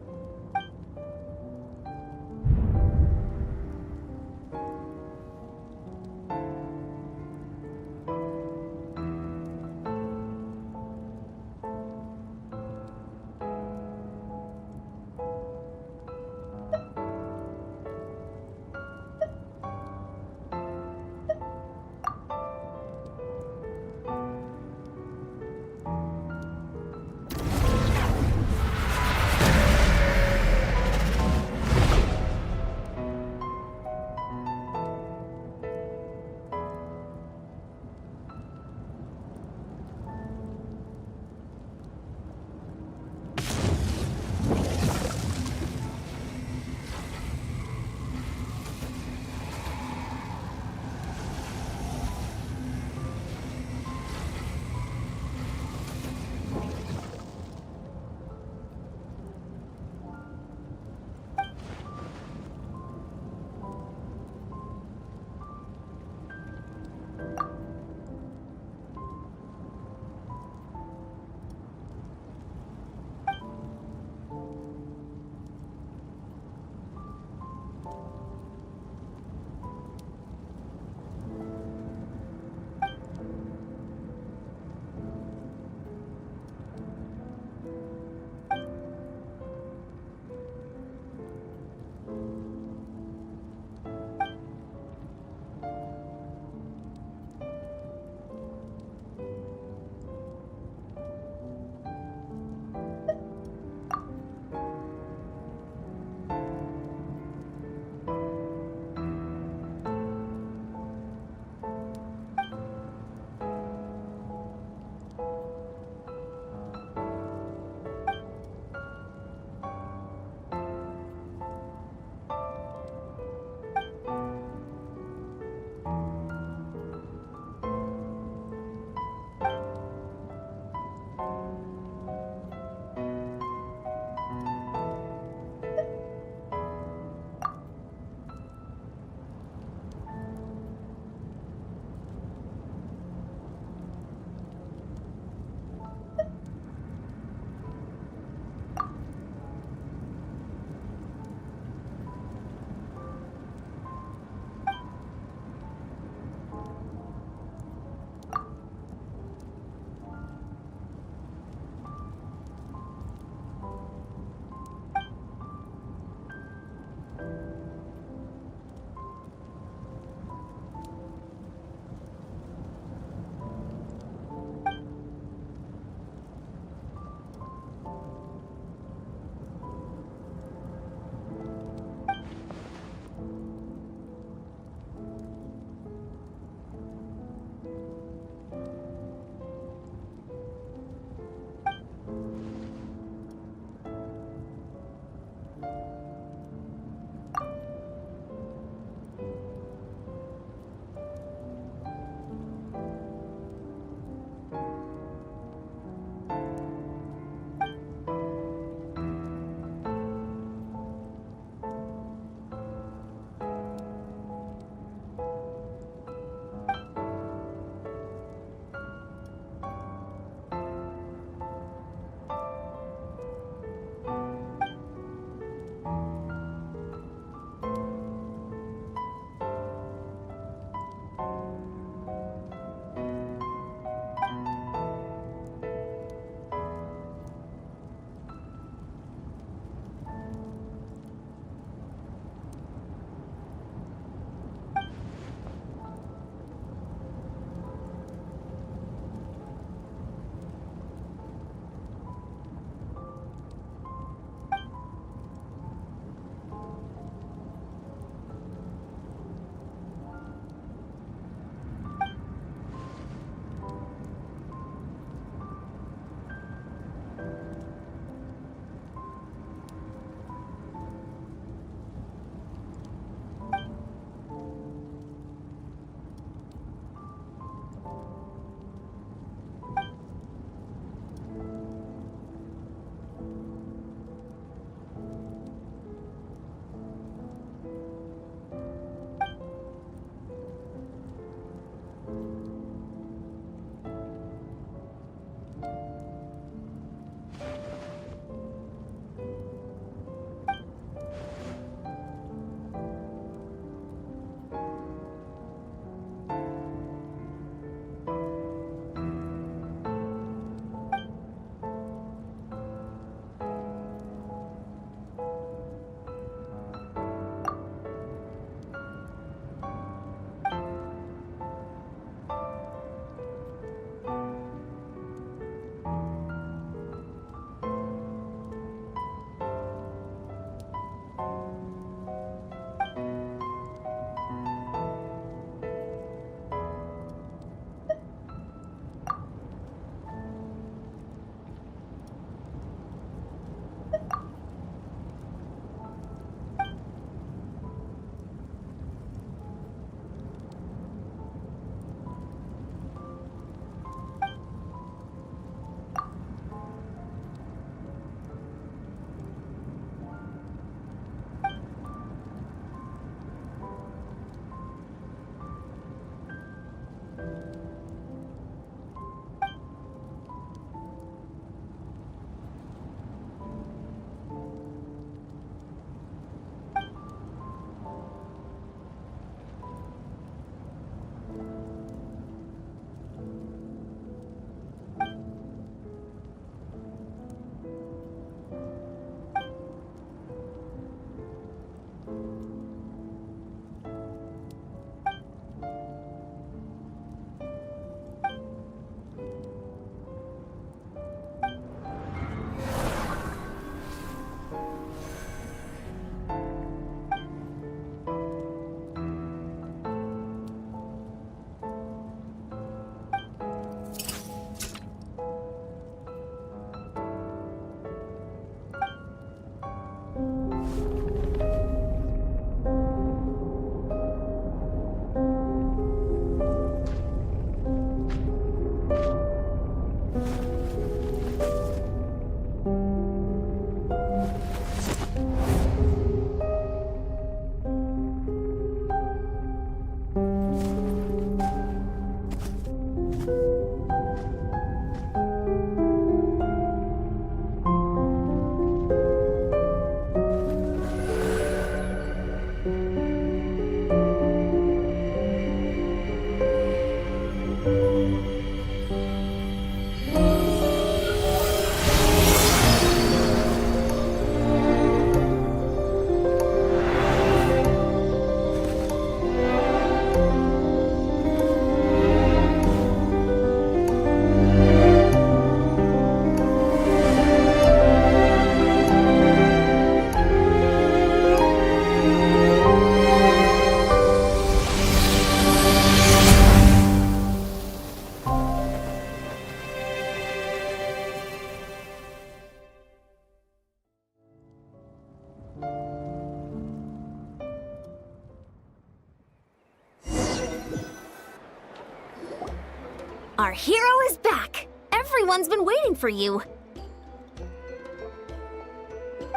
Our hero is back! Everyone's been waiting for you!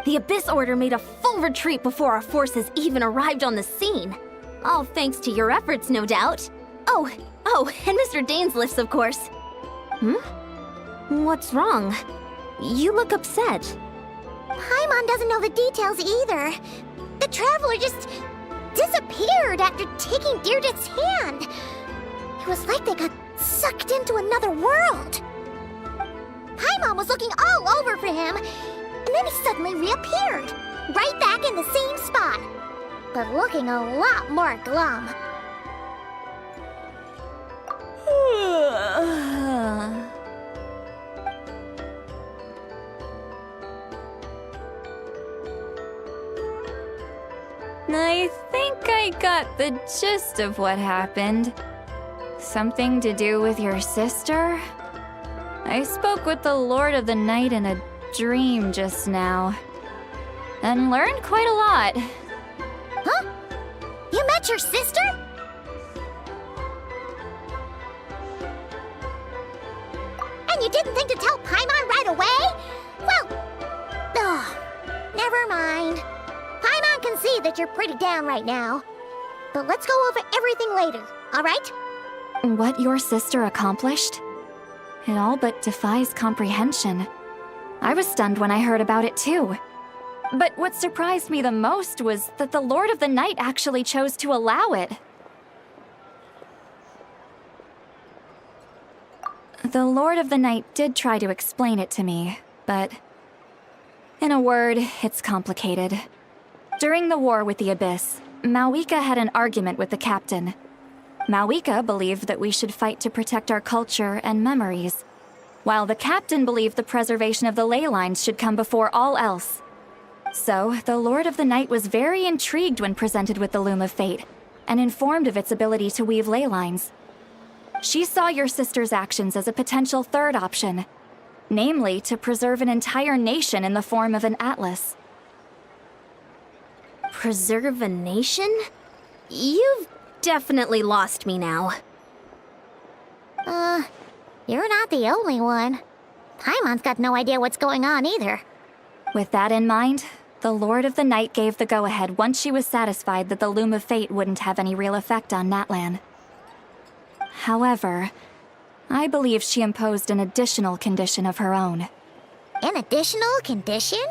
The Abyss Order made a full retreat before our forces even arrived on the scene. All thanks to your efforts, no doubt. Oh, and Mr. Dainsleif's, of course. What's wrong? You look upset.
Paimon doesn't know the details either. The Traveler just disappeared after taking Deirdre's hand. It was like they got sucked into another world. Paimon was looking all over for him, and then he suddenly reappeared, right back in the same spot, but looking a lot more glum.
I think I got the gist of what happened. Something to do with your sister? I spoke with the Lord of the Night in a dream just now, and learned quite a lot.
Huh? You met your sister? And you didn't think to tell Paimon right away? Well, never mind. Paimon can see that you're pretty down right now. But let's go over everything later, alright?
What your sister accomplished? It all but defies comprehension. I was stunned when I heard about it too. But what surprised me the most was that the Lord of the Night actually chose to allow it. The Lord of the Night did try to explain it to me, but in a word, it's complicated. During the war with the Abyss, Malwika had an argument with the captain. Malwika believed that we should fight to protect our culture and memories, while the captain believed the preservation of the ley lines should come before all else. So, the Lord of the Night was very intrigued when presented with the Loom of Fate, and informed of its ability to weave ley lines. She saw your sister's actions as a potential third option, namely to preserve an entire nation in the form of an atlas.
Preserve a nation? You've definitely lost me now.
You're not the only one. Paimon's got no idea what's going on either.
With that in mind, the Lord of the Night gave the go-ahead once she was satisfied that the Loom of Fate wouldn't have any real effect on Natlan. However, I believe she imposed an additional condition of her own.
An additional condition?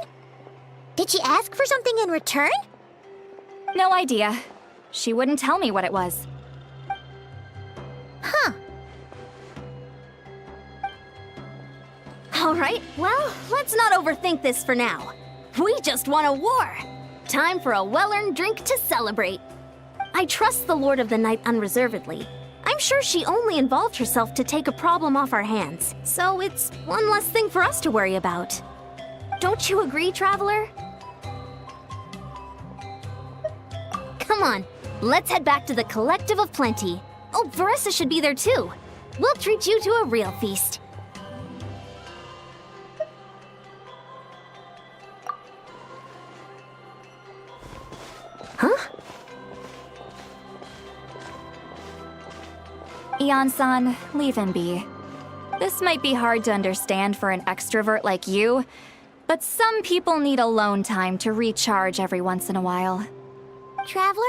Did she ask for something in return?
No idea. She wouldn't tell me what it was.
Huh.
Alright, well, let's not overthink this for now. We just won a war! Time for a well-earned drink to celebrate. I trust the Lord of the Night unreservedly. I'm sure she only involved herself to take a problem off our hands, so it's one less thing for us to worry about. Don't you agree, Traveler? Come on, let's head back to the Collective of Plenty. Oh, Varessa should be there too. We'll treat you to a real feast. Huh?
Ian-san, leave him be. This might be hard to understand for an extrovert like you, but some people need alone time to recharge every once in a while.
Traveler?